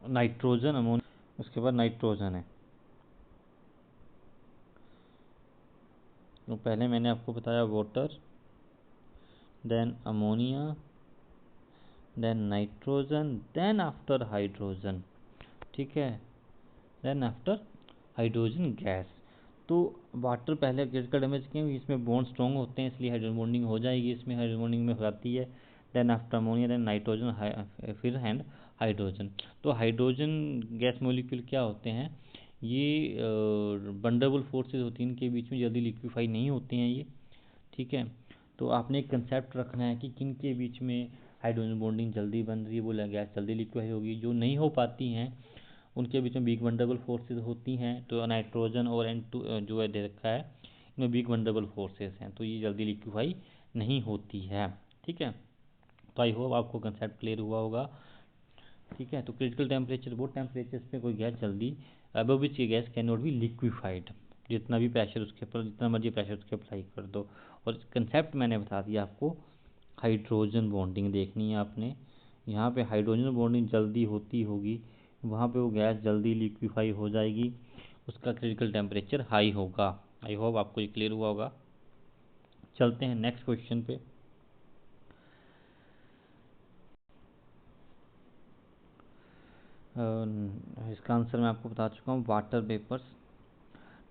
नाइट्रोजन, अमोनिया, उसके बाद नाइट्रोजन है। तो पहले मैंने आपको बताया water, then ammonia, then nitrogen, then after hydrogen, ठीक है, देन आफ्टर हाइड्रोजन गैस। तो वाटर पहले क्रिटिकल डैमेज क्यों? इसमें बॉन्ड स्ट्रॉन्ग होते हैं इसलिए हाइड्रोजन बॉन्डिंग हो जाएगी, इसमें हाइड्रोजन बॉन्डिंग में हो जाती है। Then after ammonia, then nitrogen, फिर हैंड हाइड्रोजन। तो हाइड्रोजन गैस मॉलिक्यूल क्या होते हैं? ये बंडरेबल फोर्सेस होती हैं, इनके बीच में जल्दी लिक्विफाई नहीं होते हैं ये, ठीक है। तो आपने एक कंसेप्ट रखना है कि किन के बीच में हाइड्रोजन बॉन्डिंग जल्दी बन रही है, वो गैस जल्दी लिक्विफाई होगी। जो नहीं हो पाती हैं उनके बीच में वीक वंडरेबल फोर्सेस होती हैं। तो नाइट्रोजन और N2 जो है दे रखा है, इनमें वीक वंडरेबल फोर्सेस हैं, तो ये जल्दी लिक्विफाई नहीं होती है, ठीक है। तो आई होप आपको कंसेप्ट क्लियर हुआ होगा, ठीक है। तो क्रिटिकल टेम्परेचर वो टेम्परेचर पे कोई गैस जल्दी अबव विच ये gas can not be liquefied, जितना भी प्रेशर उसके ऊपर, जितना मर्जी प्रेशर उसके अप्लाई कर दो। और कंसेप्ट मैंने बता दिया आपको, हाइड्रोजन बॉन्डिंग देखनी है आपने। यहाँ पे हाइड्रोजन बॉन्डिंग जल्दी होती होगी, वहाँ पे वो गैस जल्दी लिक्विफाई हो जाएगी, उसका क्रिटिकल टेम्परेचर हाई होगा। आई होप आपको ये क्लियर हुआ होगा। चलते हैं नेक्स्ट क्वेश्चन पे। इसका आंसर मैं आपको बता चुका हूँ, वाटर वेपर्स।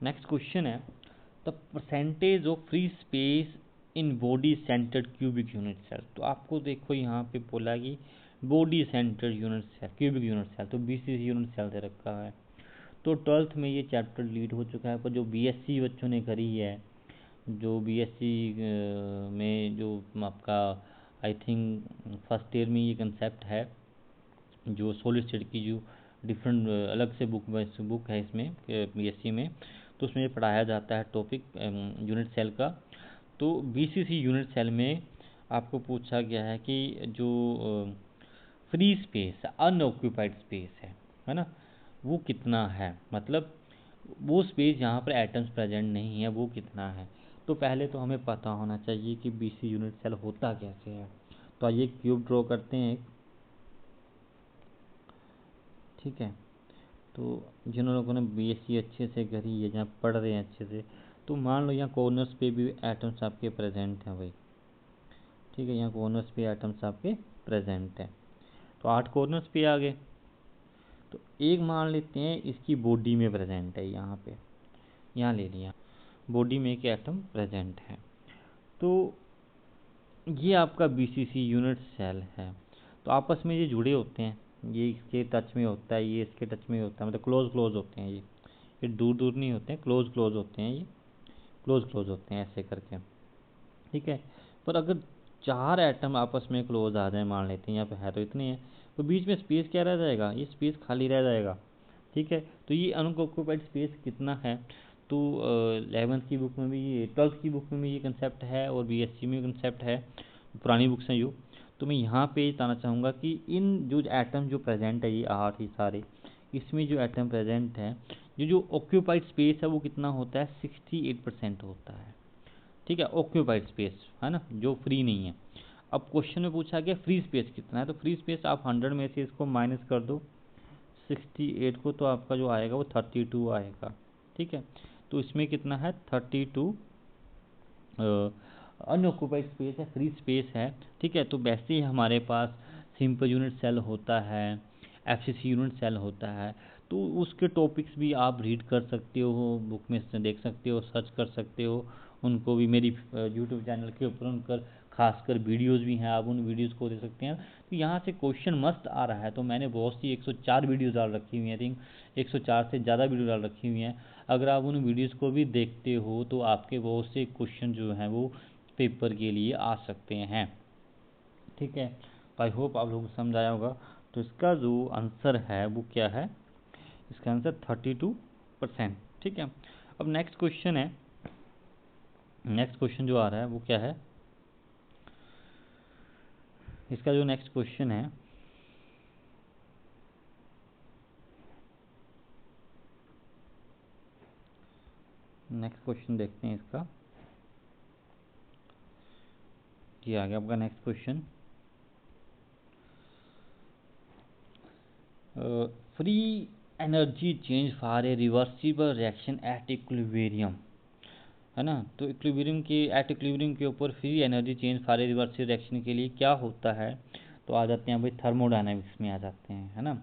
नेक्स्ट क्वेश्चन है, the percentage of free space in body centred cubic unit cell. तो आपको देखो यहाँ पे बोला कि body centred unit cell, cubic unit cell, तो BCC यूनिट सेल दे रखा है। तो 12th में ये चैप्टर लीड हो चुका है, पर जो BSc बच्चों ने करी है, जो BSc में जो आपका आई थिंक फर्स्ट ईयर में ये कंसेप्ट है, जो सॉलिड स्टेट की जो डिफरेंट अलग से बुक है इसमें BSc में, तो उसमें ये पढ़ाया जाता है टॉपिक यूनिट सेल का। तो BCC यूनिट सेल में आपको पूछा गया है कि जो फ्री स्पेस, अनऑक्यूपाइड स्पेस है ना, वो कितना है, मतलब वो स्पेस जहाँ पर एटम्स प्रेजेंट नहीं है वो कितना है। तो पहले तो हमें पता होना चाहिए कि BC यूनिट सेल होता कैसे है। तो आइए क्यूब ड्रॉ करते हैं, ठीक है। तो जिन लोगों ने BSc अच्छे से करी है, जहाँ पढ़ रहे हैं अच्छे से, तो मान लो यहाँ कॉर्नर्स पे भी एटम्स आपके प्रेजेंट हैं भाई, ठीक है, यहाँ कॉर्नर्स पे एटम्स आपके प्रेजेंट हैं। तो 8 कॉर्नर्स पे आ गए। तो एक मान लेते हैं इसकी बॉडी में प्रेजेंट है, यहाँ पे, यहाँ ले लिया, बॉडी में एक एटम प्रेजेंट है। तो ये आपका BCC यूनिट सेल है। तो आपस में ये जुड़े होते हैं, ये इसके टच में होता है, ये इसके टच में होता है, मतलब क्लोज क्लोज होते हैं ये दूर दूर नहीं होते हैं, क्लोज क्लोज होते हैं, ये क्लोज क्लोज होते हैं ऐसे करके, ठीक है। पर अगर 4 एटम आपस में क्लोज आ जाए, मान लेते हैं यहाँ पे है तो इतने हैं, तो बीच में स्पेस क्या रह जाएगा? ये स्पेस खाली रह जाएगा, ठीक है। तो ये अनऑक्यूपाइड स्पेस कितना है? तो 11th की बुक में भी, 12th की बुक में भी ये कंसेप्ट है, और BSc में कंसेप्ट है, पुरानी बुक्स हैं जो। तो मैं यहाँ पे बताना चाहूँगा कि इन जो एटम जो प्रेजेंट है, ये 8 ही सारे, इसमें जो एटम प्रेजेंट है, जो ऑक्यूपाइड स्पेस है वो कितना होता है? 68% होता है, ठीक है, ऑक्यूपाइड स्पेस है ना, जो फ्री नहीं है। अब क्वेश्चन में पूछा गया फ्री स्पेस कितना है, तो फ्री स्पेस आप 100 में से इसको माइनस कर दो 68 को, तो आपका जो आएगा वो 32 आएगा, ठीक है। तो इसमें कितना है? 32 अनऑक्यूपाइड स्पेस है, फ्री स्पेस है, ठीक है। तो वैसे ही हमारे पास सिंपल यूनिट सेल होता है, FCC यूनिट सेल होता है, तो उसके टॉपिक्स भी आप रीड कर सकते हो, बुक में से देख सकते हो, सर्च कर सकते हो, उनको भी मेरी यूट्यूब चैनल के ऊपर उनकर खासकर वीडियोस भी हैं, आप उन वीडियोस को देख सकते हैं। तो यहाँ से क्वेश्चन मस्त आ रहा है, तो मैंने बहुत सी 104 वीडियोस डाल रखी हुई हैं, आई थिंक 104 से ज़्यादा वीडियो डाल रखी हुई हैं। अगर आप उन वीडियोस को भी देखते हो तो आपके बहुत से क्वेश्चन जो हैं वो पेपर के लिए आ सकते हैं। ठीक है, तो आई होप आप लोगों को समझ आया होगा। तो इसका जो आंसर है वो क्या है, इसका आंसर 32%। ठीक है, अब नेक्स्ट क्वेश्चन है, नेक्स्ट क्वेश्चन जो आ रहा है वो क्या है, इसका जो नेक्स्ट क्वेश्चन है, नेक्स्ट क्वेश्चन देखते हैं इसका। ये आ गया आपका next question. Free energy change for a reversible reaction at equilibrium, है ना। तो इक्विलिब्रियम के एट इक्विलिब्रियम के ऊपर free energy change for a reversible reaction के लिए क्या होता है। तो आ जाते हैं भाई थर्मोडायनेमिक्स में आ जाते हैं, है ना।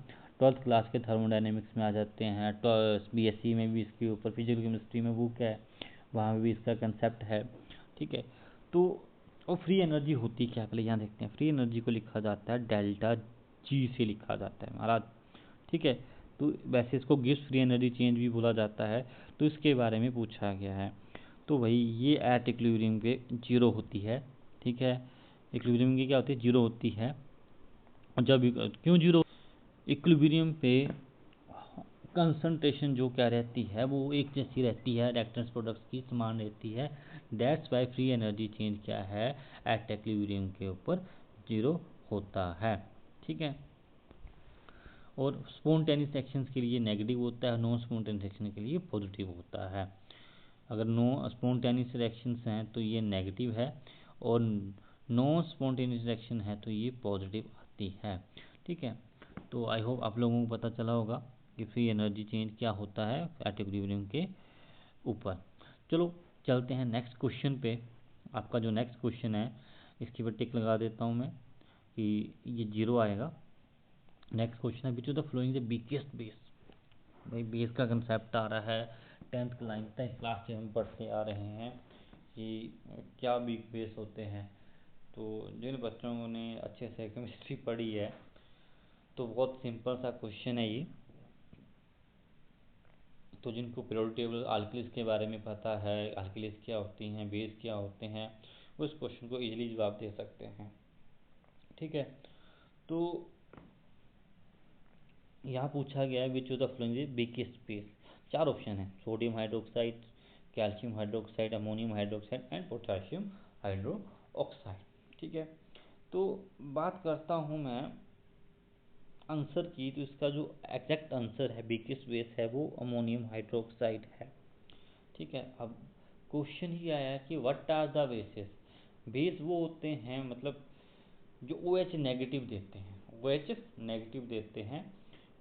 12th क्लास के थर्मोडायनेमिक्स में आ जाते हैं। बीएससी में भी इसके ऊपर, फिजिकल केमिस्ट्री में बुक है, वहाँ भी इसका कंसेप्ट है। ठीक है, तो और फ्री एनर्जी होती क्या है पहले यहाँ देखते हैं। फ्री एनर्जी को लिखा जाता है डेल्टा जी से लिखा जाता है महाराज। ठीक है, तो वैसे इसको गिब्स फ्री एनर्जी चेंज भी बोला जाता है, तो इसके बारे में पूछा गया है। तो भाई ये एट इक्विलिब्रियम पे जीरो होती है। ठीक है, इक्विलिब्रियम की क्या होती है, जीरो होती है। और जब क्यों जीरो, इक्विलिब्रियम पे कंसंट्रेशन जो क्या रहती है वो एक जैसी रहती है, रिएक्टेंट्स प्रोडक्ट्स की समान रहती है। That's why free energy change क्या है, एट इक्विलिब्रियम के ऊपर जीरो होता है। ठीक है, और स्पॉन्टेनियस एक्शंस के लिए नेगेटिव होता है, नॉन स्पॉन्टेनियस एक्शन के लिए पॉजिटिव होता है। अगर नो स्पॉन्टेनियस रिएक्शंस हैं तो ये नेगेटिव है, और नॉन स्पॉन्टेनियस रिएक्शन है तो ये पॉजिटिव आती है। ठीक है, तो आई होप आप लोगों को पता चला होगा कि फ्री एनर्जी चेंज क्या होता है एट इक्विलिब्रियम के ऊपर। चलो चलते हैं नेक्स्ट क्वेश्चन पे। आपका जो नेक्स्ट क्वेश्चन है इसकी पर टिक लगा देता हूँ मैं कि ये जीरो आएगा। नेक्स्ट क्वेश्चन है which of the flowing the biggest base. भाई बेस का कंसेप्ट आ रहा है, 10th क्लास से हम पढ़ते आ रहे हैं कि क्या बिग बेस होते हैं। तो जिन बच्चों ने अच्छे से केमिस्ट्री पढ़ी है तो बहुत सिंपल सा क्वेश्चन है ये। तो जिनको पीरियोडिक टेबल अल्कीलीज के बारे में पता है, अल्कीलीज क्या होती हैं, बेस क्या होते हैं, वो इस क्वेश्चन को इजीली जवाब दे सकते हैं। ठीक है, तो यहाँ पूछा गया है which of the flowing biggest base. चार ऑप्शन है, sodium hydroxide, calcium hydroxide, ammonium hydroxide and potassium hydroxide. ठीक है, तो बात करता हूँ मैं आंसर की, तो इसका जो एग्जैक्ट आंसर है बिगेस्ट बेस है वो अमोनियम हाइड्रोक्साइड है। ठीक है, अब क्वेश्चन ही आया कि what are the basis. Base वो होते हैं मतलब जो ओ एच नेगेटिव देते हैं, ओ एच नेगेटिव देते हैं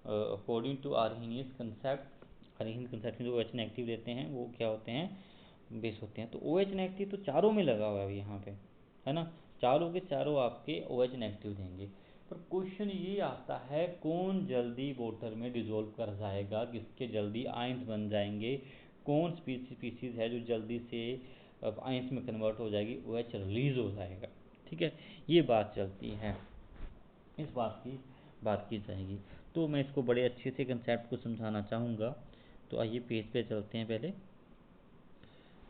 according to Arrhenius concept. Arrhenius concept में जो ओ एच नेगेटिव देते हैं वो क्या होते हैं, बेस होते हैं। तो ओ एच नेगेटिव तो चारों में लगा हुआ है यहाँ पे, है ना। चारों के चारों आपके ओ एच नेगेटिव देंगे। पर क्वेश्चन ये आता है कौन जल्दी वाटर में डिजोल्व कर जाएगा, किसके जल्दी आयंस बन जाएंगे, कौन स्पीसीज है जो जल्दी से आयंस में कन्वर्ट हो जाएगी, ओ एच रिलीज हो जाएगा। ठीक है, ये बात चलती है, इस बात की जाएगी। तो मैं इसको बड़े अच्छे से कंसेप्ट को समझाना चाहूँगा। तो आइए पेज पे चलते हैं। पहले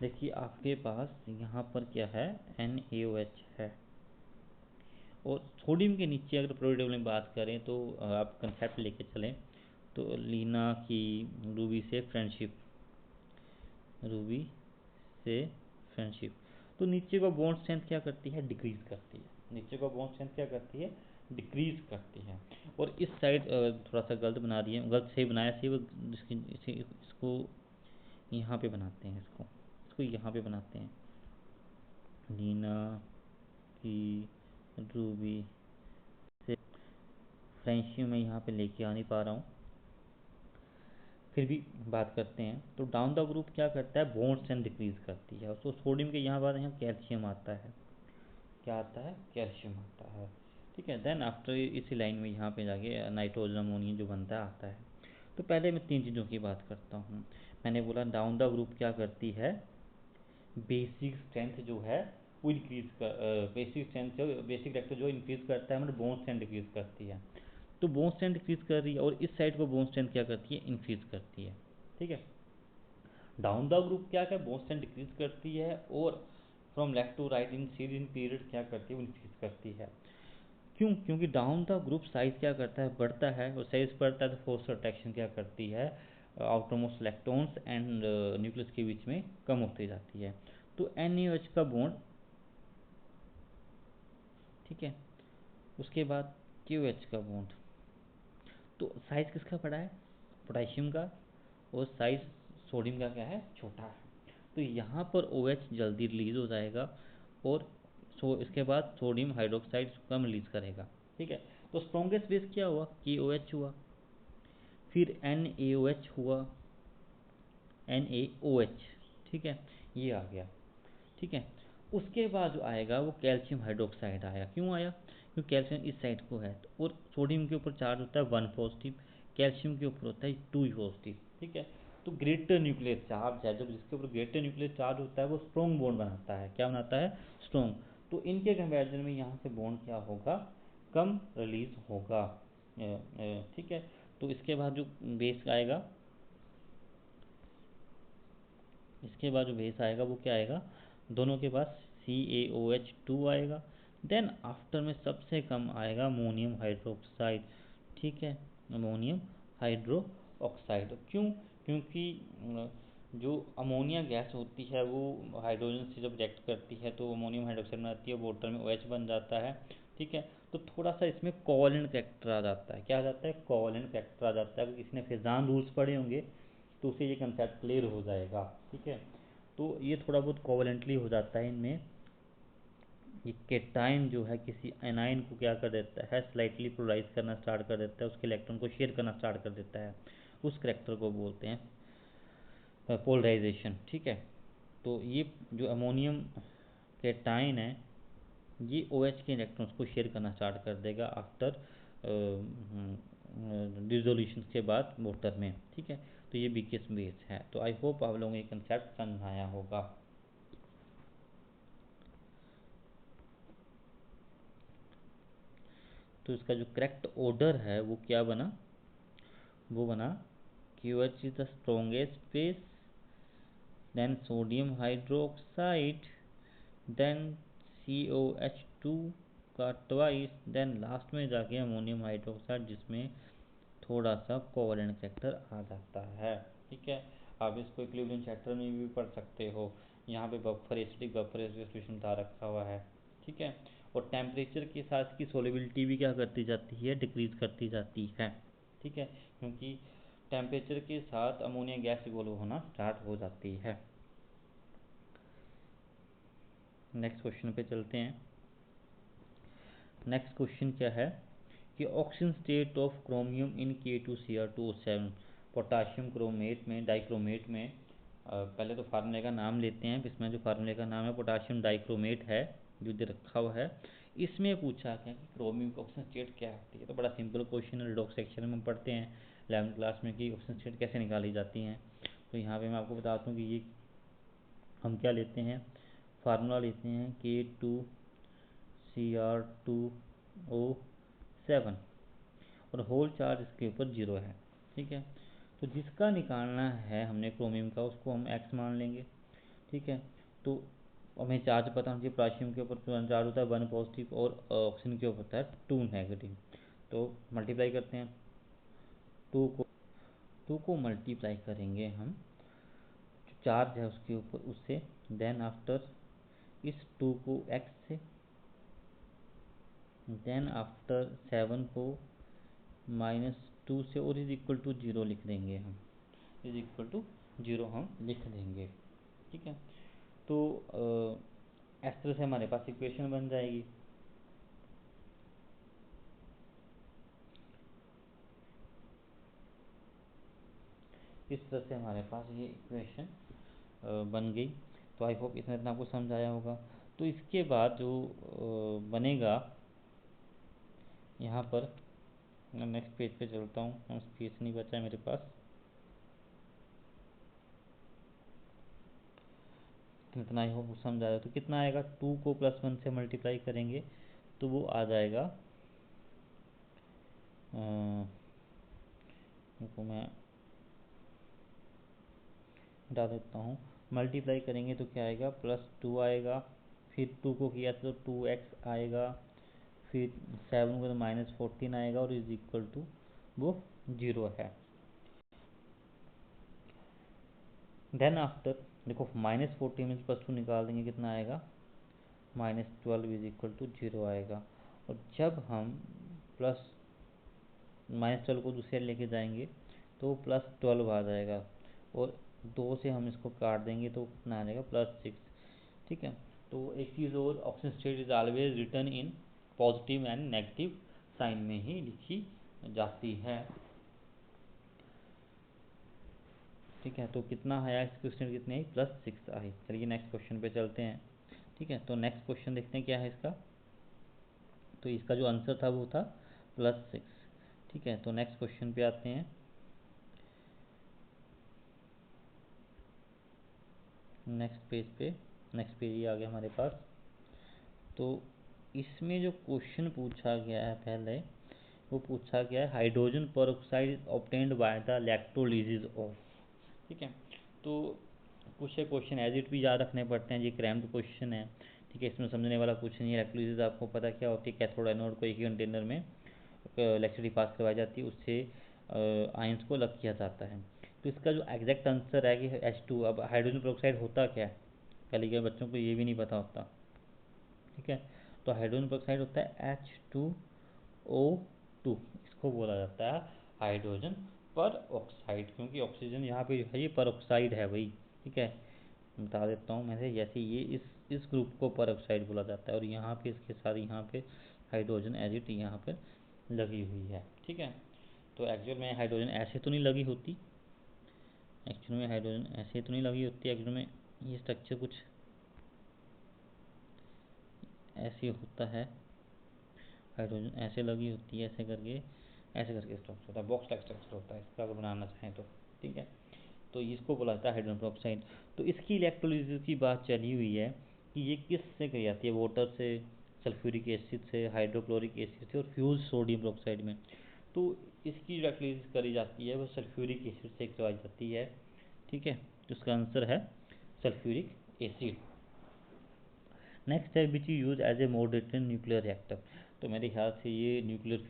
देखिए आपके पास यहाँ पर क्या है, NaOH है, और सोडियम के नीचे अगर पीरियोडिक टेबल में बात करें तो आप कंसेप्ट लेके चलें तो लीना की रूबी से फ्रेंडशिप, रूबी से फ्रेंडशिप। तो नीचे का बॉन्ड स्ट्रेंथ क्या करती है, डिक्रीज करती है। नीचे का बॉन्ड स्ट्रेंथ क्या करती है, डिक्रीज करती है। और इस साइड थोड़ा सा गलत बना दिए, गलत सही बनाया, सही वो इसको यहाँ पे बनाते हैं, इसको इसको यहाँ पे बनाते हैं। नीना की रूबी से फ्रेंडशिप में यहाँ पे लेके आ नहीं पा रहा हूँ, फिर भी बात करते हैं। तो डाउन द ग्रुप क्या करता है, बॉन्ड स्ट्रेंथ डिक्रीज करती है। तो सोडियम के यहाँ बाद यहाँ कैल्शियम आता है, क्या आता है, कैल्शियम आता है। ठीक है, देन आफ्टर इसी लाइन में यहाँ पे जाके नाइट्रोजन अमोनियम जो बनता है आता है। तो पहले मैं तीन चीज़ों की बात करता हूँ। मैंने बोला डाउन द ग्रुप क्या करती है, बेसिक स्ट्रेंथ जो है वो इंक्रीज कर, बेसिक स्ट्रेंथ जो बेसिक करेक्टर जो इंक्रीज करता है मतलब बोन स्ट्रेंथ डिक्रीज करती है। तो बोन स्ट्रेंथ डिक्रीज कर रही है और इस साइड को बोन स्ट्रेंथ क्या करती है, इंक्रीज करती है। ठीक है, डाउन द ग्रुप क्या क्या बोन स्ट्रेंथ डिक्रीज करती है, और from left to right in series period क्या करती है, वो इंक्रीज करती है। क्यों? क्योंकि डाउन द ग्रुप साइज क्या करता है, बढ़ता है, और साइज बढ़ता है तो फोर्स अट्रैक्शन क्या करती है, आउटरमोस्ट इलेक्ट्रॉन्स एंड न्यूक्लियस के बीच में कम होती जाती है। तो NaOH का बॉन्ड, ठीक है, उसके बाद KOH का बॉन्ड, तो साइज किसका बड़ा है, पोटेशियम का, और साइज सोडियम का क्या है, छोटा है। तो यहाँ पर OH जल्दी रिलीज हो जाएगा, और इसके बाद सोडियम हाइड्रोक्साइड कम रिलीज करेगा। ठीक है, तो स्ट्रॉन्गेस्ट बेस क्या हुआ, KOH हुआ, फिर NaOH हुआ, NaOH, ठीक है, ये आ गया। ठीक है, उसके बाद जो आएगा वो कैल्शियम हाइड्रोक्साइड आया। क्यों आया, क्योंकि कैल्शियम इस साइड को है, और सोडियम के ऊपर चार्ज होता है 1 पॉजिटिव, कैल्शियम के ऊपर होता है 2 पॉजिटिव। ठीक है, तो ग्रेटर न्यूक्लियर चार्ज है, जब जिसके ऊपर ग्रेटर न्यूक्लियर चार्ज होता है वो स्ट्रॉन्ग बॉन्ड बनाता है। क्या बनाता है, स्ट्रॉन्ग। तो इनके कंपेरिजन में यहाँ से बॉन्ड क्या होगा, कम रिलीज होगा। ठीक है, तो इसके बाद जो बेस आएगा, इसके बाद जो बेस आएगा वो क्या आएगा, दोनों के पास CaOH2 आएगा। देन आफ्टर में सबसे कम आएगा अमोनियम हाइड्रोक्साइड। ठीक है, अमोनियम हाइड्रो ऑक्साइड। क्यों? क्योंकि जो अमोनिया गैस होती है वो हाइड्रोजन से जब रिएक्ट करती है तो अमोनियम हाइड्रोक्साइड बनाती है, वाटर में OH बन जाता है। ठीक है, तो थोड़ा सा इसमें कोवैलेंट कैरेक्टर आ जाता है। क्या आ जाता है, कोवैलेंट कैरेक्टर आ जाता है। अगर किसी ने फिजान रूल्स पढ़े होंगे तो उसे ये कंसेप्ट क्लियर हो जाएगा। ठीक है, तो ये थोड़ा बहुत कोवलेंटली हो जाता है इनमें। ये केटाइन जो है किसी एनाइन को क्या कर देता है, स्लाइटली पोलराइज करना स्टार्ट कर देता है, उसके इलेक्ट्रॉन को शेयर करना स्टार्ट कर देता है। उस करेक्टर को बोलते हैं पोलराइजेशन। ठीक है, तो ये जो अमोनियम केटाइन है ये OH के इलेक्ट्रॉन्स को शेयर करना स्टार्ट कर देगा आफ्टर डिजोल्यूशन के बाद वाटर में। ठीक है, तो ये बिगेस्ट बेस है। तो आई होप आप लोगों को ये कंसेप्ट समझ आया होगा। तो इसका जो करेक्ट ऑर्डर है वो क्या बना, वो बना KOH is the strongest base, then sodium hydroxide, then COH2 का ट्वाइस, देन लास्ट में जाके अमोनियम हाइड्रोक्साइड जिसमें थोड़ा सा कोवलेंट फैक्टर आ जाता है। ठीक है, आप इसको इक्विलिब्रियम चैप्टर में भी पढ़ सकते हो। यहाँ पे बफर एसिडिक बफर सॉल्यूशन बता रखा हुआ है। ठीक है, और टेम्परेचर के साथ इसकी सोलिबिलिटी भी क्या करती जाती है, डिक्रीज करती जाती है। ठीक है, क्योंकि टेम्परेचर के साथ अमोनिया गैस इवॉल्व होना स्टार्ट हो जाती है। नेक्स्ट क्वेश्चन पे चलते हैं। नेक्स्ट क्वेश्चन क्या है कि oxygen state of chromium in K2Cr2O7, potassium chromate में, डाइक्रोमेट में। पहले तो फार्मूले का नाम लेते हैं, इसमें जो फार्मूले का नाम है पोटाशियम डाइक्रोमेट है जो दे रखा हुआ है। इसमें पूछा गया कि क्रोमियम की ऑक्सीजन स्टेट क्या होती है। तो बड़ा सिंपल क्वेश्चन है, रिडॉक्स सेक्शन में हम पढ़ते हैं 11th क्लास में कि ऑक्सीजन स्टेट कैसे निकाली जाती हैं। तो यहाँ पे मैं आपको बताता हूँ कि ये हम क्या लेते हैं, फार्मूला लेते हैं K2Cr2O7, और होल चार्ज इसके ऊपर 0 है। ठीक है, तो जिसका निकालना है हमने क्रोमियम का उसको हम x मान लेंगे। ठीक है, तो हमें चार्ज पता होना चाहिए, पोटाशियम के ऊपर चार्ज होता है 1 पॉजिटिव और ऑक्सीजन के ऊपर होता है 2 नेगेटिव। तो मल्टीप्लाई करते हैं, 2 को मल्टीप्लाई करेंगे हम जो चार्ज है उसके ऊपर उससे, देन आफ्टर इस 2 को x से, देन आफ्टर 7 को -2 से, और इज इक्वल टू 0 लिख देंगे हम, इज इक्वल टू 0 हम लिख देंगे। ठीक है, तो इस तरह से हमारे पास इक्वेशन बन जाएगी। इस तरह से हमारे पास ये इक्वेशन बन गई। तो आई होप इतना इतना आपको समझ आया होगा। तो इसके बाद जो बनेगा यहाँ पर, मैं नेक्स्ट पेज पे चलता हूँ, स्पेस नहीं बचा है मेरे पास। कितना ही हो समझा रहे हो। तो कितना आएगा, 2 को +1 से मल्टीप्लाई करेंगे तो वो आ जाएगा, देखो मैं हटा देता हूँ, मल्टीप्लाई करेंगे तो क्या आएगा, +2 आएगा, फिर 2 को किया तो 2x आएगा, फिर 7 को तो -14 आएगा और इज इक्वल टू वो 0 है। देन आफ्टर देखो -14 में +2 निकाल देंगे कितना आएगा, -12 इज इक्वल टू 0 आएगा। और जब हम प्लस -12 को दूसरे लेके जाएंगे तो +12 आ जाएगा, और 2 से हम इसको काट देंगे तो कितना आ जाएगा, +6। ठीक है, तो एक चीज़ और, oxygen state is always return in positive and negative sign में ही लिखी जाती है। ठीक है, तो कितना आया इस क्वेश्चन, कितने आई, +6 आई। चलिए नेक्स्ट क्वेश्चन पे चलते हैं। ठीक है, तो नेक्स्ट क्वेश्चन देखते हैं क्या है इसका। तो इसका जो आंसर था वो था +6। ठीक है, तो नेक्स्ट क्वेश्चन पे आते हैं। नेक्स्ट पेज ही आ गया हमारे पास। तो इसमें जो क्वेश्चन पूछा गया है पहले, वो पूछा गया है hydrogen peroxide obtained by the electrolysis of. ठीक है, तो कुछ क्वेश्चन एज इट भी याद रखने पड़ते हैं, ये क्रैम्ड क्वेश्चन है। ठीक है, इसमें समझने वाला कुछ नहीं है। इलेक्ट्रोलिसिस आपको पता क्या होती है, कैथोड एनोड को एक ही कंटेनर में इलेक्ट्रिसिटी पास करवाई जाती है, उससे आयंस को अलग किया जाता है। तो इसका जो एग्जैक्ट आंसर है कि H2। अब हाइड्रोजन पेरोक्साइड होता क्या है, पहले के बच्चों को ये भी नहीं पता होता। ठीक है, तो हाइड्रोजन पेरोक्साइड होता है H2O2, इसको बोला जाता है हाइड्रोजन पर ऑक्साइड, क्योंकि ऑक्सीजन यहाँ पे है, ये पर ऑक्साइड है भाई। ठीक है, बता देता हूँ मैं से, जैसे ये इस ग्रुप को पर ऑक्साइड बोला जाता है, और यहाँ पे इसके साथ यहाँ पे हाइड्रोजन एज इट यहाँ पे लगी हुई है। ठीक है, तो एक्चुअल में हाइड्रोजन ऐसे तो नहीं लगी होती, एक्चुअल में हाइड्रोजन ऐसे तो नहीं लगी होती, एक्चुअल में ये स्ट्रक्चर कुछ ऐसे होता है, हाइड्रोजन ऐसे लगी होती है, ऐसे करके स्ट्रक्चर होता है, बॉक्स लाइक स्ट्रक्चर होता है इसका अगर बनाना चाहें तो। ठीक है, तो इसको बोला जाता है हाइड्रोजन पेरोक्साइड। तो इसकी इलेक्ट्रोलिसिस की बात चली हुई है कि ये किस से करी जाती है, वाटर से, सल्फ्यूरिक एसिड से, हाइड्रोक्लोरिक एसिड से और फ्यूज सोडियम पेरोक्साइड में। तो इसकी इलेक्ट्रोलिसिस करी जाती है वो सल्फ्यूरिक एसिड से करवाई जाती है। ठीक है, तो इसका आंसर है सल्फ्यूरिक एसिड। नेक्स्ट है which use as a moderator nuclear reactor. तो मेरे ख्याल से ये न्यूक्लियर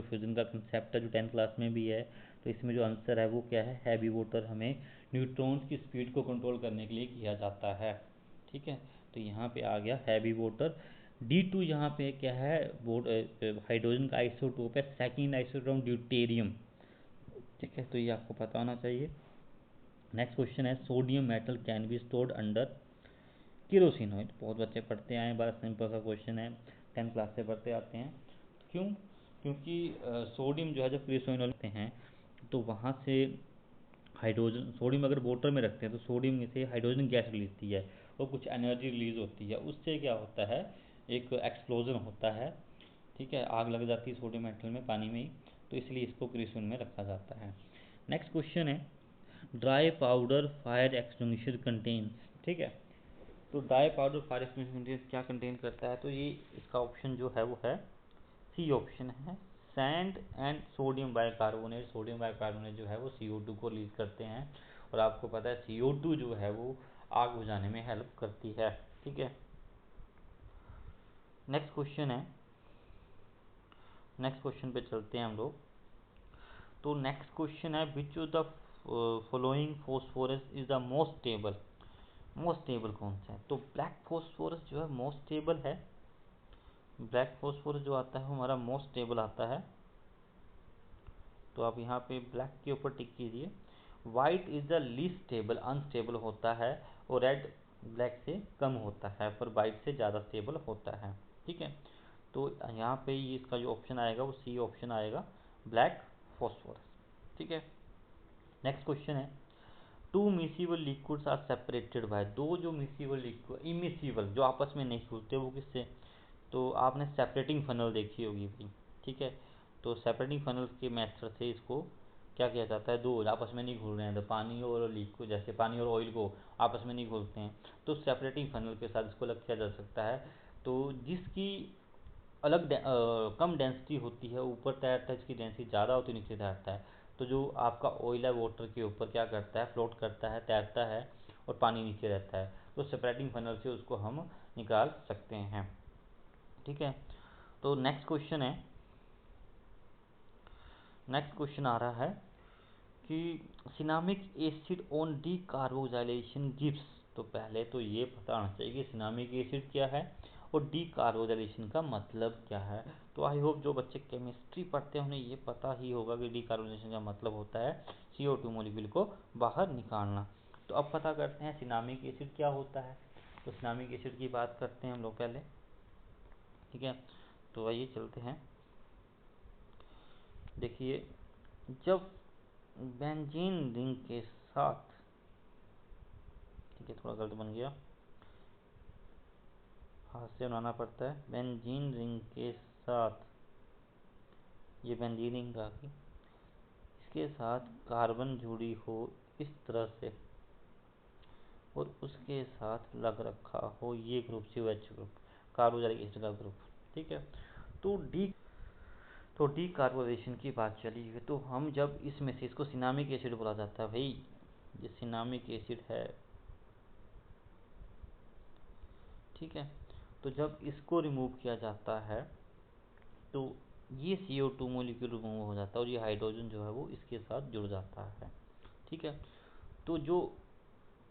फ्यूजन का कंसेप्ट है जो 10th क्लास में भी है। तो इसमें जो आंसर है वो क्या है, हैवी वाटर हमें न्यूट्रॉन्स की स्पीड को कंट्रोल करने के लिए किया जाता है। ठीक है, तो यहाँ पे आ गया हैवी वाटर। D2 यहाँ पे क्या है, हाइड्रोजन का आइसोटोप है, सेकेंड आइसोटोप ड्यूटेरियम। ठीक है, तो ये आपको पता होना चाहिए। नेक्स्ट क्वेश्चन है sodium metal can be stored under kerosene oil. बहुत बच्चे पढ़ते आए हैं, बड़ा सिंपल सा क्वेश्चन है, 10th क्लास से पढ़ते आते हैं। क्यों, क्योंकि सोडियम जो है जब केरोसिनॉइड रखते हैं तो वहाँ से हाइड्रोजन, सोडियम अगर वाटर में रखते हैं तो सोडियम में से हाइड्रोजन गैस रिलीज होती है और कुछ एनर्जी रिलीज होती है, उससे क्या होता है, एक एक्सप्लोजन होता है। ठीक है, आग लग जाती है सोडियम मेटल में पानी में ही, तो इसलिए इसको क्रिस्टल में रखा जाता है। नेक्स्ट क्वेश्चन है dry powder fire extinguisher contains. ठीक है, तो ड्राई पाउडर फायर एक्सटिंग्विशर क्या कंटेन करता है, तो ये इसका ऑप्शन जो है वो है सी ऑप्शन है, sand and sodium bicarbonate. Sodium bicarbonate जो है वो CO2 को रिलीज करते हैं, और आपको पता है CO2 जो है वो आग बुझाने में हेल्प करती है। ठीक है, नेक्स्ट क्वेश्चन है, नेक्स्ट क्वेश्चन पे चलते हैं हम लोग। तो नेक्स्ट क्वेश्चन है which of the following phosphorus is the most stable. Most stable कौन सा है, तो ब्लैक फॉस्फोरस जो है मोस्ट स्टेबल है। ब्लैक फॉस्फोरस जो आता है वो हमारा मोस्ट स्टेबल आता है, तो आप यहाँ पे ब्लैक के ऊपर टिक कीजिए। White is the least stable, unstable होता है, और रेड ब्लैक से कम होता है पर वाइट से ज़्यादा स्टेबल होता है। ठीक है, तो यहाँ पे ये इसका जो ऑप्शन आएगा वो सी ऑप्शन आएगा, ब्लैक फॉस्फोरस। ठीक है, नेक्स्ट क्वेश्चन है two miscible liquids are separated by. दो जो मिसिबल लिक्विड, इमिसिबल जो आपस में नहीं घुलते, वो किससे, तो आपने सेपरेटिंग फनल देखी होगी भाई। ठीक है, तो सेपरेटिंग फनल के मेथड से इसको क्या किया जाता है, दो आपस में नहीं घुल रहे हैं, तो पानी और लिक्विड, जैसे पानी और ऑयल को आपस में नहीं घुलते हैं, तो सेपरेटिंग फनल के साथ इसको अलग किया जा सकता है। तो जिसकी कम डेंसिटी होती है ऊपर तैरता है, जिसकी डेंसिटी ज़्यादा होती है नीचे तैरता है। तो जो आपका ऑयल है वाटर के ऊपर क्या करता है, फ्लोट करता है, तैरता है, और पानी नीचे रहता है। तो सेपरेटिंग फनल से उसको हम निकाल सकते हैं। ठीक है। तो नेक्स्ट क्वेश्चन आ रहा है कि सिनामिक एसिड ऑन डीकार्बोजाइलेशन गिव्स। तो पहले तो ये पता होना चाहिए कि सिनामिक एसिड क्या है और डीकार्बोजाइलेशन का मतलब क्या है। तो आई होप जो बच्चे केमिस्ट्री पढ़ते हैं उन्हें ये पता ही होगा कि डीकार्बोजाइलेशन का मतलब होता है CO2 मॉलिक्यूल को बाहर निकालना। तो अब पता करते हैं सिनामिक एसिड क्या होता है। तो सिनामिक एसिड की बात करते हैं हम लोग पहले। ठीक है। तो आइए चलते हैं। देखिए, जब बेंजीन रिंग के साथ, ठीक है थोड़ा गलत बन गया, हाथ से बनाना पड़ता है, बेंजीन रिंग के साथ, ये बेंजीन रिंग आ गई, इसके साथ कार्बन जुड़ी हो इस तरह से, और उसके साथ लग रखा हो ये group COH group, carboxylic acid का ग्रुप। ठीक है। तो डीकार्बोनेशन की बात चली है, तो हम जब इसमें से, इसको सिनामिक एसिड बोला जाता है भाई, ये सिनामिक एसिड है। ठीक है। तो जब इसको रिमूव किया जाता है तो ये CO2 मॉलिक्यूल रिमूव हो जाता है, और ये हाइड्रोजन जो है वो इसके साथ जुड़ जाता है। ठीक है। तो जो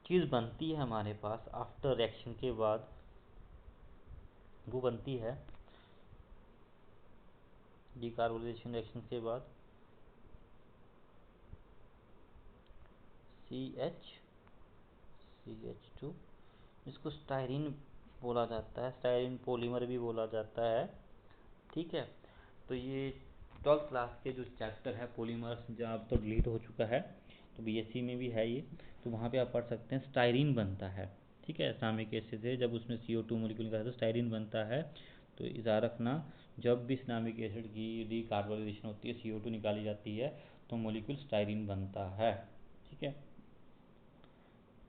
चीज़ बनती है हमारे पास आफ्टर रिएक्शन के बाद, वो बनती है डिकार्बोनाइजेशन रिएक्शन के बाद CH2, इसको स्टायरीन बोला जाता है, स्टायरीन पॉलीमर भी बोला जाता है। ठीक है। तो ये 12th क्लास के जो चैप्टर है पॉलीमर्स, जहाँ अब तो डिलीट हो चुका है, तो BSc में भी है ये, तो वहाँ पे आप पढ़ सकते हैं स्टायरीन बनता है। ठीक है। सिनामिक एसिड से जब उसमें CO2 मॉलिक्यूल का तो स्टायरीन बनता है। तो याद रखना, जब भी सिनामिक एसिड की डीकार्बोनाइजेशन होती है, CO2 निकाली जाती है, तो मॉलिक्यूल स्टायरीन बनता है। ठीक है।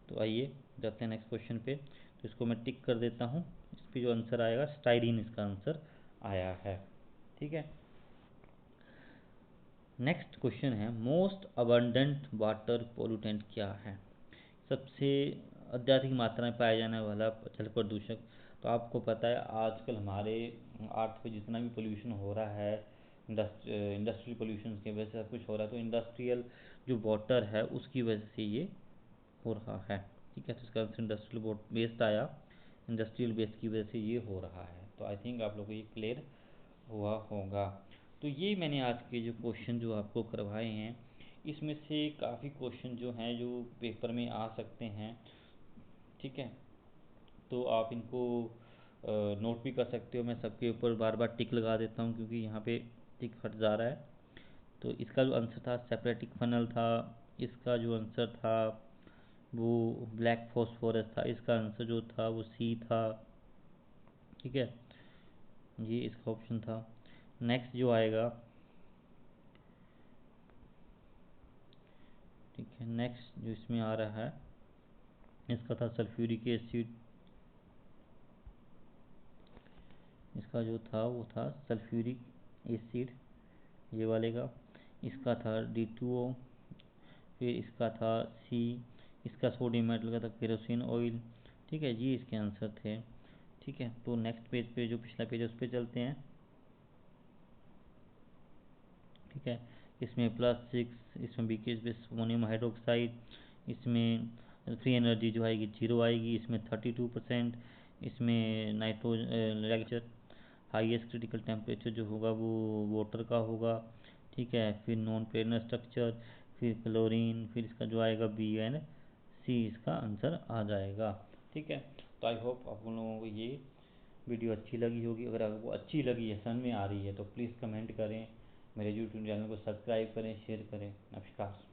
तो आइए जाते हैं नेक्स्ट क्वेश्चन पे। तो इसको मैं टिक कर देता हूँ, इस पर जो आंसर आएगा स्टायरीन इसका आंसर आया है। ठीक है। नेक्स्ट क्वेश्चन है, मोस्ट अबंडेंट वाटर पोल्यूटेंट क्या है। सबसे अत्यधिक मात्रा में पाया जाने वाला जल प्रदूषक। तो आपको पता है आजकल हमारे अर्थ पे जितना भी पोल्यूशन हो रहा है, इंडस्ट्रियल पोल्यूशन की वजह से सब कुछ हो रहा है, तो इंडस्ट्रियल जो वाटर है उसकी वजह से ये हो रहा है। ठीक है। तो इसका आंसर इंडस्ट्रियल वेस्ट आया, इंडस्ट्रियल वेस्ट की वजह से ये हो रहा है। तो आई थिंक आप लोगों को ये क्लियर हुआ होगा। तो ये मैंने आज के जो क्वेश्चन जो आपको करवाए हैं, इसमें से काफ़ी क्वेश्चन जो हैं जो पेपर में आ सकते हैं। ठीक है। तो आप इनको नोट भी कर सकते हो। मैं सबके ऊपर बार बार टिक लगा देता हूँ क्योंकि यहाँ पे टिक हट जा रहा है। तो इसका जो आंसर था सेपरेटिक फनल था, इसका जो आंसर था वो ब्लैक फॉस्फोरस था, इसका आंसर जो था वो C था। ठीक है। ये इसका ऑप्शन था। नेक्स्ट जो आएगा, ठीक है, नेक्स्ट जो इसमें आ रहा है इसका था सल्फ्यूरिक एसिड, इसका जो था वो था सल्फ्यूरिक एसिड ये वाले का। इसका था D2O, फिर इसका था C, इसका सोडियम मेटल का था केरोसिन ऑयल। ठीक है जी, इसके आंसर थे। ठीक है। तो नेक्स्ट पेज पे जो पिछला पेज है उस पर चलते हैं। ठीक है। इसमें +6, इसमें BK अमोनियम हाइड्रोक्साइड, इसमें फ्री एनर्जी जो आएगी 0 आएगी, इसमें 32%, इसमें नाइट्रोजन हाईएस्ट क्रिटिकल टेम्परेचर जो होगा वो वाटर का होगा। ठीक है। फिर नॉन प्लेनर स्ट्रक्चर, फिर क्लोरीन, फिर इसका जो आएगा B&C, इसका आंसर आ जाएगा। ठीक है। तो आई होप आप लोगों को ये वीडियो अच्छी लगी होगी। अगर आपको अच्छी लगी है, समझ में आ रही है, तो प्लीज़ कमेंट करें, मेरे यूट्यूब चैनल को सब्सक्राइब करें, शेयर करें। नमस्कार।